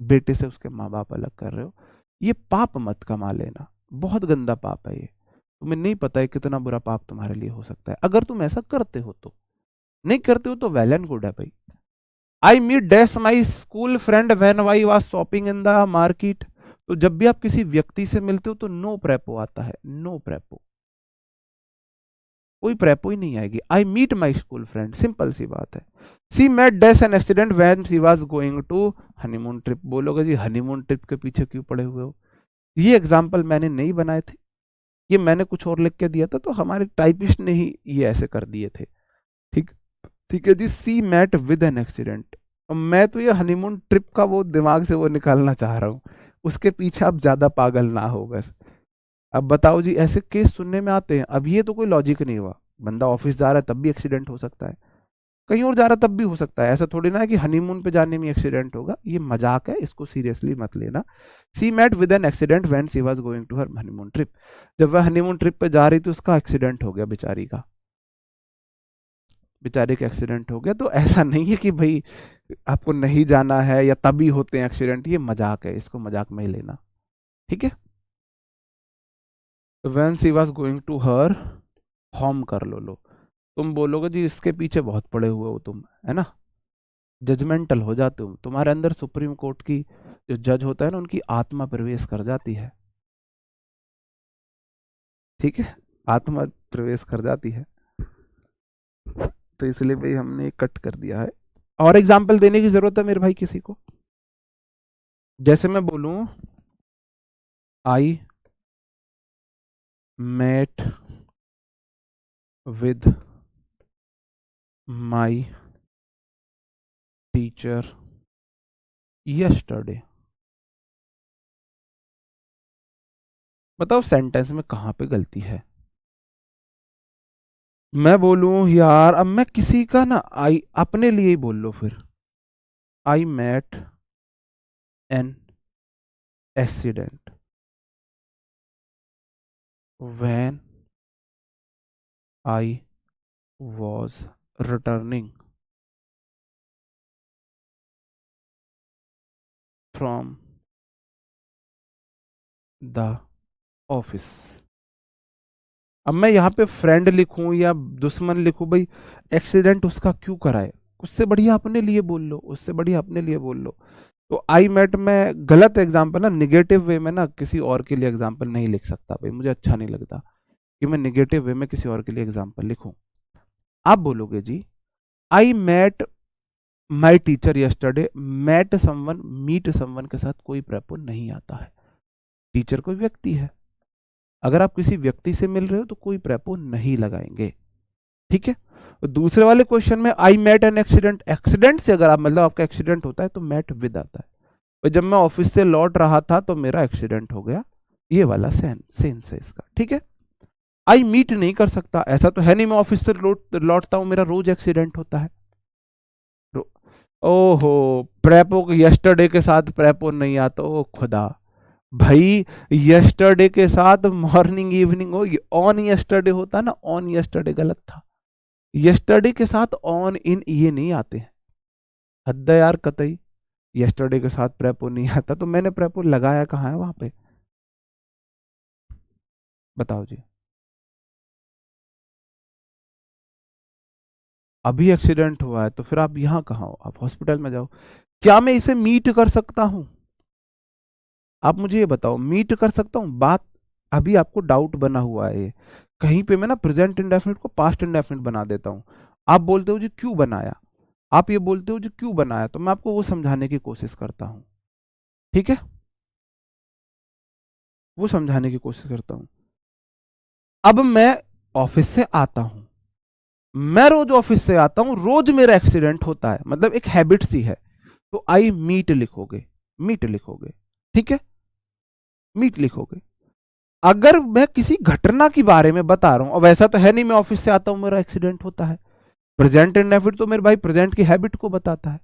बेटे से उसके माँ बाप अलग कर रहे हो। ये पाप मत कमा लेना, बहुत गंदा पाप है ये। तुम्हें नहीं पता है कितना बुरा पाप तुम्हारे लिए हो सकता है अगर तुम ऐसा करते हो तो। नहीं करते हो तो वेल एंड गुड है भाई। I meet dash my school friend when I was shopping in the market. तो जब भी आप किसी व्यक्ति से मिलते हो तो नो प्रेपो आता है, नो प्रेपो। कोई प्रेपो ही नहीं आएगी। I meet my school friend, simple सी बात है। She met dash an accident when she was going to honeymoon trip. बोलोगे जी हनीमून ट्रिप के पीछे क्यों पड़े हुए हो? ये एग्जाम्पल मैंने नहीं बनाए थे, ये मैंने कुछ और लिख के दिया था, तो हमारे टाइपिस्ट ने ही ये ऐसे कर दिए थे। ठीक। ठीक है जी। सी मैट विद एन एक्सीडेंट। मैं तो ये हनीमून ट्रिप का वो दिमाग से वो निकालना चाह रहा हूँ, उसके पीछे आप ज्यादा पागल ना हो बस। अब बताओ जी, ऐसे केस सुनने में आते हैं। अब ये तो कोई लॉजिक नहीं हुआ। बंदा ऑफिस जा रहा है तब भी एक्सीडेंट हो सकता है, कहीं और जा रहा है तब भी हो सकता है। ऐसा थोड़ी ना है कि हनीमून पे जाने में एक्सीडेंट होगा। ये मजाक है, इसको सीरियसली मत लेना। She met with an accident when she was going to her honeymoon trip. जब वह हनीमून ट्रिप पे जा रही थी उसका एक्सीडेंट हो गया बेचारी का। बेचारे का एक्सीडेंट हो गया। तो ऐसा नहीं है कि भाई आपको नहीं जाना है या तभी होते हैं एक्सीडेंट, ये मजाक है, इसको मजाक में ही लेना। ठीक है। When she was going to her home कर लो। तुम बोलोगे जी इसके पीछे बहुत पड़े हुए हो तुम, है ना, जजमेंटल हो जाते हो। तुम्हारे अंदर सुप्रीम कोर्ट की जो जज होता है ना, उनकी आत्मा प्रवेश कर जाती है। ठीक है। आत्मा प्रवेश कर जाती है। तो इसलिए भाई हमने कट कर दिया है। और एग्जाम्पल देने की जरूरत है मेरे भाई किसी को? जैसे मैं बोलूं, I met with my teacher yesterday. बताओ सेंटेंस में कहां पे गलती है? मैं बोलूं यार, अब मैं किसी का ना आई अपने लिए ही बोल लो फिर। I met an accident when I was returning from the office. अब मैं यहाँ पे फ्रेंड लिखूं या दुश्मन लिखूं भाई, एक्सीडेंट उसका क्यों कराए? उससे बढ़िया अपने लिए बोल लो, उससे बढ़िया अपने लिए बोल लो। तो आई मेट में गलत एग्जाम्पल ना, निगेटिव वे में ना किसी और के लिए एग्जाम्पल नहीं लिख सकता भाई, मुझे अच्छा नहीं लगता कि मैं निगेटिव वे में किसी और के लिए एग्जाम्पल लिखूं। आप बोलोगे जी, I met my teacher yesterday. Met someone, meet someone के साथ कोई प्रपोज नहीं आता है। टीचर कोई व्यक्ति है, अगर आप किसी व्यक्ति से मिल रहे हो तो कोई प्रपोज नहीं लगाएंगे। ठीक है। तो दूसरे वाले क्वेश्चन में I met an accident, accident से अगर आप मतलब आपका एक्सीडेंट होता है तो मेट विद आता है। तो जब मैं ऑफिस से लौट रहा था तो मेरा एक्सीडेंट हो गया, ये वाला सेंस है इसका। ठीक है। आई मीट नहीं कर सकता, ऐसा तो है नहीं मैं ऑफिस से लौटता हूं मेरा रोज एक्सीडेंट होता है। ओहो, प्रेपो यस्टरडे के साथ प्रेपो नहीं आता, ओ खुदा। भाई यस्टरडे के साथ मॉर्निंग इवनिंग हो, ऑन यस्टरडे होता ना, ऑन यस्टरडे गलत था। यस्टरडे के साथ ऑन इन ये नहीं आते हैं, हद है यार कतई। यस्टरडे के साथ प्रेपो नहीं आता, तो मैंने प्रेपो लगाया कहाँ है वहां पे? बताओ जी। अभी एक्सीडेंट हुआ है तो फिर आप यहाँ कहाँ हो? आप हॉस्पिटल में जाओ। क्या मैं इसे मीट कर सकता हूं? आप मुझे ये बताओ, मीट कर सकता हूं बात? अभी आपको डाउट बना हुआ है ये। कहीं पे मैं ना प्रेजेंट इंडेफिनिट को पास्ट इंडेफिनिट बना देता हूं। आप बोलते हो जी क्यों बनाया, आप ये बोलते हो जी क्यों बनाया, तो मैं आपको वो समझाने की कोशिश करता हूं। ठीक है, वो समझाने की कोशिश करता हूं। अब मैं ऑफिस से आता हूं, मैं रोज ऑफिस से आता हूं, रोज मेरा एक्सीडेंट होता है, मतलब एक हैबिट सी है। तो आई मीट लिखोगे, मीट लिखोगे। ठीक है, मीट लिखोगे। अगर मैं किसी घटना के बारे में बता रहा हूं, अब ऐसा तो है नहीं मैं ऑफिस से आता हूं मेरा एक्सीडेंट होता है। प्रेजेंट इंडेफिनिट तो मेरे भाई प्रेजेंट की हैबिट को बताता है,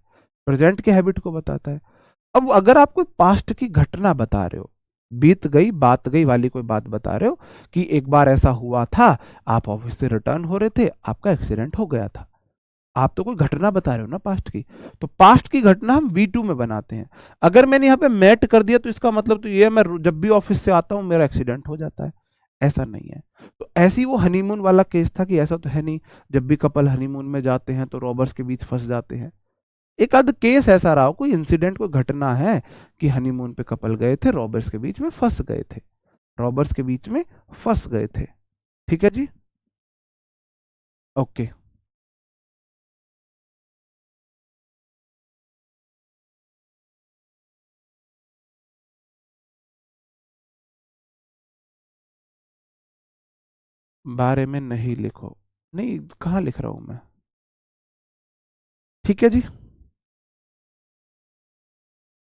प्रेजेंट की हैबिट को बताता है। अब अगर आप कोई पास्ट की घटना बता रहे हो, बीत गई बात गई वाली कोई बात बता रहे हो कि एक बार ऐसा हुआ था, आप ऑफिस से रिटर्न हो रहे थे, आपका एक्सीडेंट हो गया था, आप तो कोई घटना बता रहे हो ना पास्ट की। तो पास्ट की घटना हम V2 में बनाते हैं। अगर मैंने यहाँ पे मेट कर दिया तो इसका मतलब तो ये है मैं जब भी ऑफिस से आता हूँ मेरा एक्सीडेंट हो जाता है, ऐसा नहीं है। तो ऐसी वो हनीमून वाला केस था कि ऐसा तो है नहीं जब भी कपल हनीमून में जाते हैं तो रॉबर्स के बीच फंस जाते हैं। एक आध केस ऐसा रहा हो, कोई इंसिडेंट कोई घटना है कि हनीमून पे कपल गए थे, रॉबर्स के बीच में फंस गए थे, रॉबर्स के बीच में फंस गए थे। ठीक है जी, ओके। बारे में नहीं लिखो, नहीं कहाँ लिख रहा हूं मैं? ठीक है जी।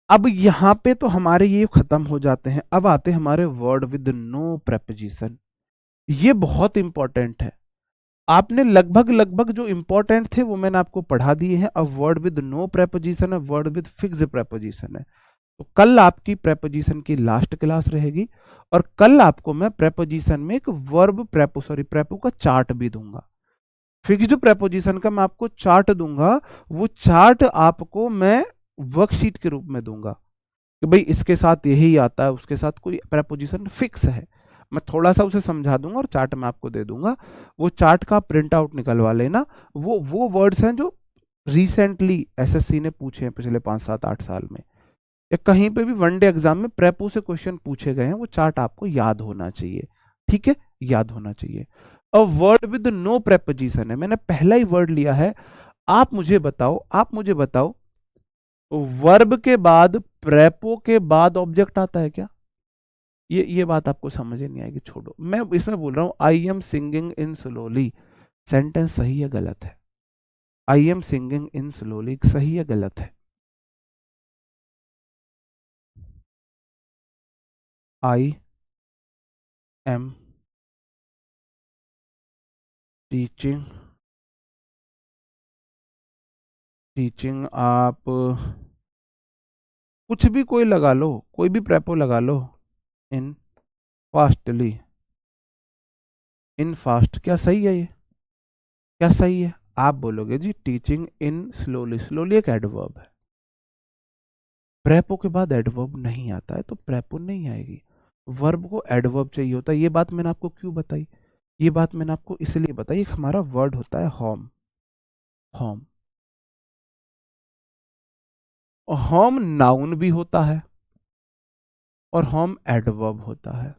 अब यहां पे तो हमारे ये खत्म हो जाते हैं, अब आते हैं हमारे वर्ड विद नो प्रेपोजिशन। ये बहुत इंपॉर्टेंट है। आपने लगभग लगभग जो इंपॉर्टेंट थे वो मैंने आपको पढ़ा दिए हैं। अब वर्ड विद नो प्रेपोजिशन है, वर्ड विद फिक्स प्रेपोजिशन है। तो कल आपकी प्रेपोजिशन की लास्ट क्लास रहेगी, और कल आपको मैं प्रेपोजिशन में एक वर्ब प्रेपो का चार्ट भी दूंगा। फिक्स्ड प्रेपोजिशन का मैं आपको चार्ट दूंगा, वो चार्ट आपको मैं वर्कशीट के रूप में दूंगा कि भाई इसके साथ यही आता है, उसके साथ कोई प्रेपोजिशन फिक्स है। मैं थोड़ा सा उसे समझा दूंगा और चार्ट में आपको दे दूंगा। वो चार्ट का प्रिंट आउट निकलवा लेना। वो वर्ड्स हैं जो रिसेंटली एसएससी ने पूछे हैं पिछले 5 7 8 साल में, या कहीं पे भी वनडे एग्जाम में प्रेपो से क्वेश्चन पूछे गए हैं, वो चार्ट आपको याद होना चाहिए। ठीक है, याद होना चाहिए। अब वर्ड विद नो प्रेपोजिशन है, मैंने पहला ही वर्ड लिया है। आप मुझे बताओ, आप मुझे बताओ, वर्ब के बाद प्रेपो के बाद ऑब्जेक्ट आता है क्या? ये बात आपको समझ ही नहीं आएगी, छोड़ो। मैं इसमें बोल रहा हूं I am singing in slowly, sentence सही है गलत है? I am singing in slowly सही है गलत है? आई एम टीचिंग, टीचिंग आप कुछ भी कोई लगा लो, कोई भी प्रेपो लगा लो। इन फास्टली, इन फास्ट क्या सही है ये? क्या सही है? आप बोलोगे जी टीचिंग इन स्लोली, स्लोली एक एडवर्ब है, प्रेपो के बाद एडवर्ब नहीं आता है तो प्रेपो नहीं आएगी। वर्ब को एडवर्ब चाहिए होता है। ये बात मैंने आपको क्यों बताई? ये बात मैंने आपको इसलिए बताई, एक हमारा वर्ड होता है होम, होम, होम नाउन भी होता है और होम एडवर्ब होता है।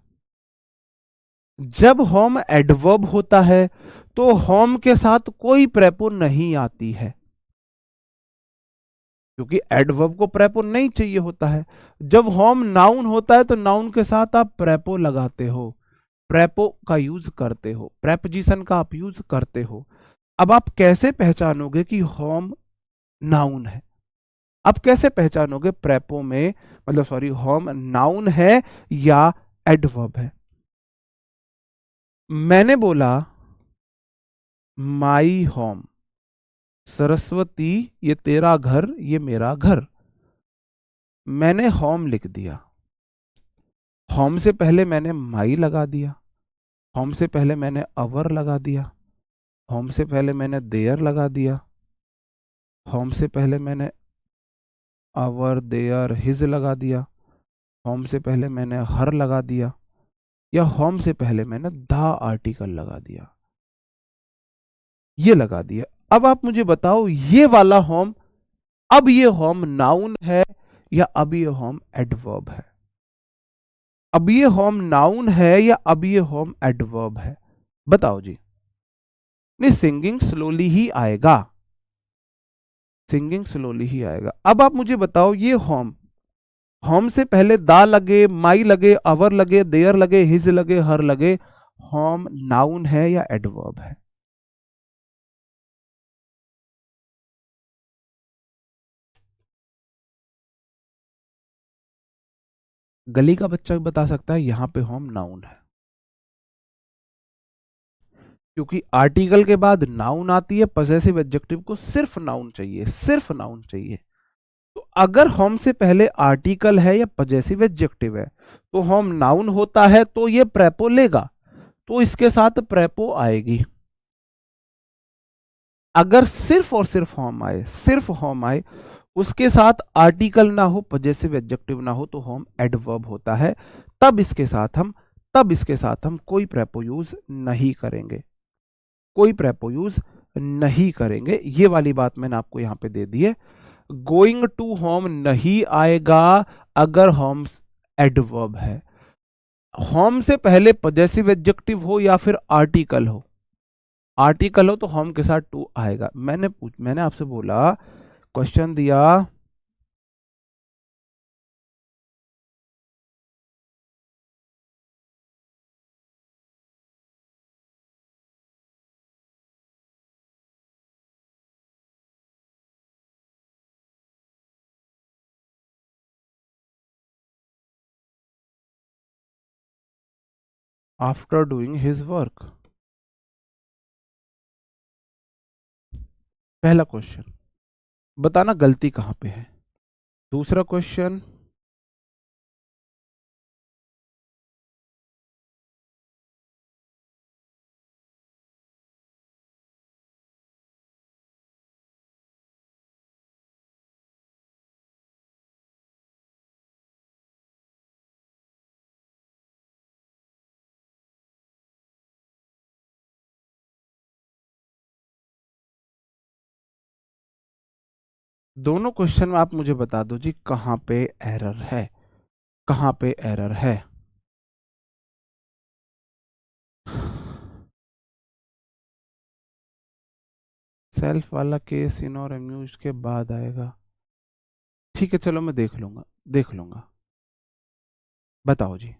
जब होम एडवर्ब होता है तो होम के साथ कोई प्रेपो नहीं आती है, क्योंकि एडवर्ब को प्रेपो नहीं चाहिए होता है। जब होम नाउन होता है तो नाउन के साथ आप प्रेपो लगाते हो, प्रेपो का यूज करते हो, प्रेपोजिशन का आप यूज करते हो। अब आप कैसे पहचानोगे कि होम नाउन है? आप कैसे पहचानोगे प्रेपो में, मतलब सॉरी, होम नाउन है या एडवर्ब है? मैंने बोला माई होम, सरस्वती ये तेरा घर, ये मेरा घर, मैंने होम लिख दिया। होम से पहले मैंने माई लगा दिया, होम से पहले मैंने अवर लगा दिया, होम से पहले मैंने देयर लगा दिया, होम से पहले मैंने अवर देयर हिज लगा दिया, होम से पहले मैंने हर लगा दिया, या होम से पहले मैंने द आर्टिकल लगा दिया, ये लगा दिया। अब आप मुझे बताओ ये वाला होम, अब ये होम नाउन है या अब ये होम एडवर्ब है? अब ये होम नाउन है या अब ये होम एडवर्ब है? बताओ जी। नहीं, सिंगिंग स्लोली ही आएगा, सिंगिंग स्लोली ही आएगा। अब आप मुझे बताओ ये होम, होम से पहले दा लगे, माई लगे, अवर लगे, देयर लगे, हिज लगे, हर लगे, होम नाउन है या एडवर्ब है? गली का बच्चा भी बता सकता है यहां पे होम नाउन है, क्योंकि आर्टिकल के बाद नाउन आती है, पजेसिव एडजेक्टिव को सिर्फ नाउन चाहिए, सिर्फ नाउन चाहिए। तो अगर होम से पहले आर्टिकल है या पजेसिव एडजेक्टिव है तो होम नाउन होता है तो ये प्रेपो लेगा, तो इसके साथ प्रेपो आएगी। अगर सिर्फ और सिर्फ होम आए, सिर्फ होम आए, उसके साथ आर्टिकल ना हो, पजेसिव एडजेक्टिव ना हो, तो होम एडवर्ब होता है। तब इसके साथ हम, तब इसके साथ हम कोई प्रेपो यूज नहीं करेंगे, कोई प्रेपो यूज नहीं करेंगे। ये वाली बात मैंने आपको यहां पे दे दी है। गोइंग टू होम नहीं आएगा अगर होम एडवर्ब है। होम से पहले पजेसिव एडजेक्टिव हो या फिर आर्टिकल हो, आर्टिकल हो तो होम के साथ टू आएगा। मैंने आपसे बोला, क्वेश्चन दिया, आफ्टर डूइंग हिज वर्क। पहला क्वेश्चन, बताना गलती कहां पे है। दूसरा क्वेश्चन, दोनों क्वेश्चन में आप मुझे बता दो जी कहां पे एरर है, कहां पे एरर है। सेल्फ वाला केस इन और अम्यूज्ड के बाद आएगा। ठीक है, चलो मैं देख लूंगा, देख लूंगा। बताओ जी।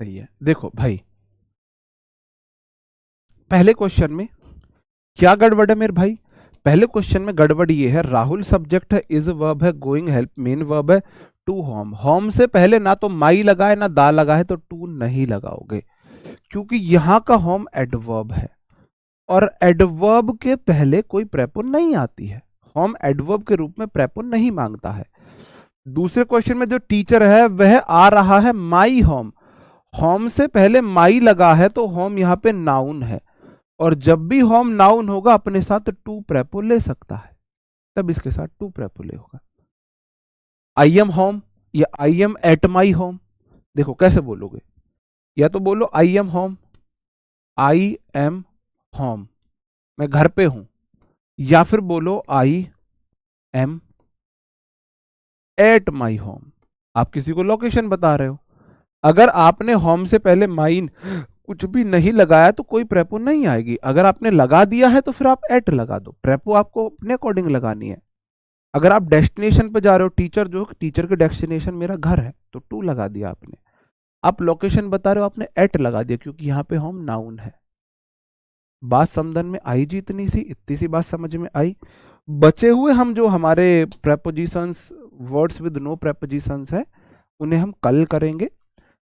सही है। देखो भाई, पहले क्वेश्चन में क्या गड़बड़ है मेरे भाई? पहले क्वेश्चन में गड़बड़ ये है, राहुल सब्जेक्ट है, इज वर्ब है, गोइंग हेल्प मेन वर्ब है, टू होम। होम से पहले ना तो माई लगा है ना दा लगा है, तो टू नहीं लगाओगे, क्योंकि यहां का होम एडवर्ब है और एडवर्ब के पहले कोई प्रेपोन नहीं आती है। होम एडवर्ब के रूप में प्रेपोन नहीं मांगता है। दूसरे क्वेश्चन में जो टीचर है वह आ रहा है माई होम। होम से पहले माई लगा है तो होम यहां पे नाउन है, और जब भी होम नाउन होगा अपने साथ टू प्रेपो ले सकता है, तब इसके साथ टू प्रेपो ले होगा। आई एम होम या I am at my home, देखो कैसे बोलोगे? या तो बोलो I am home, I am home, मैं घर पे हूं, या फिर बोलो I am at my home, आप किसी को लोकेशन बता रहे हो। अगर आपने होम से पहले माइन कुछ भी नहीं लगाया तो कोई प्रेपो नहीं आएगी। अगर आपने लगा दिया है तो फिर आप एट लगा दो, प्रेपो आपको अपने अकॉर्डिंग लगानी है। अगर आप डेस्टिनेशन पे जा रहे हो, टीचर जो टीचर के डेस्टिनेशन मेरा घर है, तो टू लगा दिया आपने। आप लोकेशन बता रहे हो, आपने एट लगा दिया, क्योंकि यहां पे होम नाउन है। बात समझन में आई जी? इतनी सी बात समझ में आई। बचे हुए हम जो हमारे prepositions, words with no prepositions है, उन्हें हम कल करेंगे।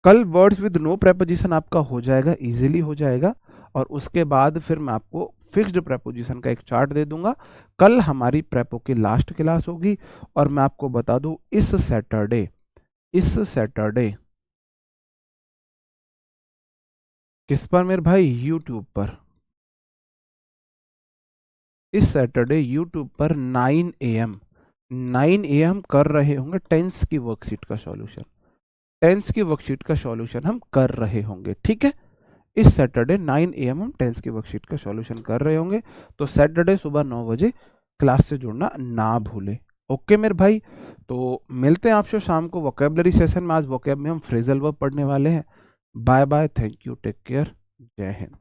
कल वर्ड्स विद नो प्रेपोजिशन आपका हो जाएगा, इजीली हो जाएगा। और उसके बाद फिर मैं आपको फिक्स्ड प्रेपोजिशन का एक चार्ट दे दूंगा। कल हमारी प्रेपो की लास्ट क्लास होगी। और मैं आपको बता दूं, इस सैटरडे किस पर मेरे भाई? यूट्यूब पर। इस सैटरडे यूट्यूब पर 9 AM कर रहे होंगे टेंस की वर्कशीट का सॉल्यूशन। टेंस की वर्कशीट का सॉल्यूशन हम कर रहे होंगे, ठीक है? इस सैटरडे 9 AM हम टेंस की वर्कशीट का सॉल्यूशन कर रहे होंगे। तो सैटरडे सुबह 9 बजे क्लास से जुड़ना ना भूले। ओके मेरे भाई, तो मिलते हैं आपसे शाम को वोकेबलरी सेशन में। आज वोकेब में हम फ्रेजल वर्ब पढ़ने वाले हैं। Bye bye, thank you, take care, जय हिंद।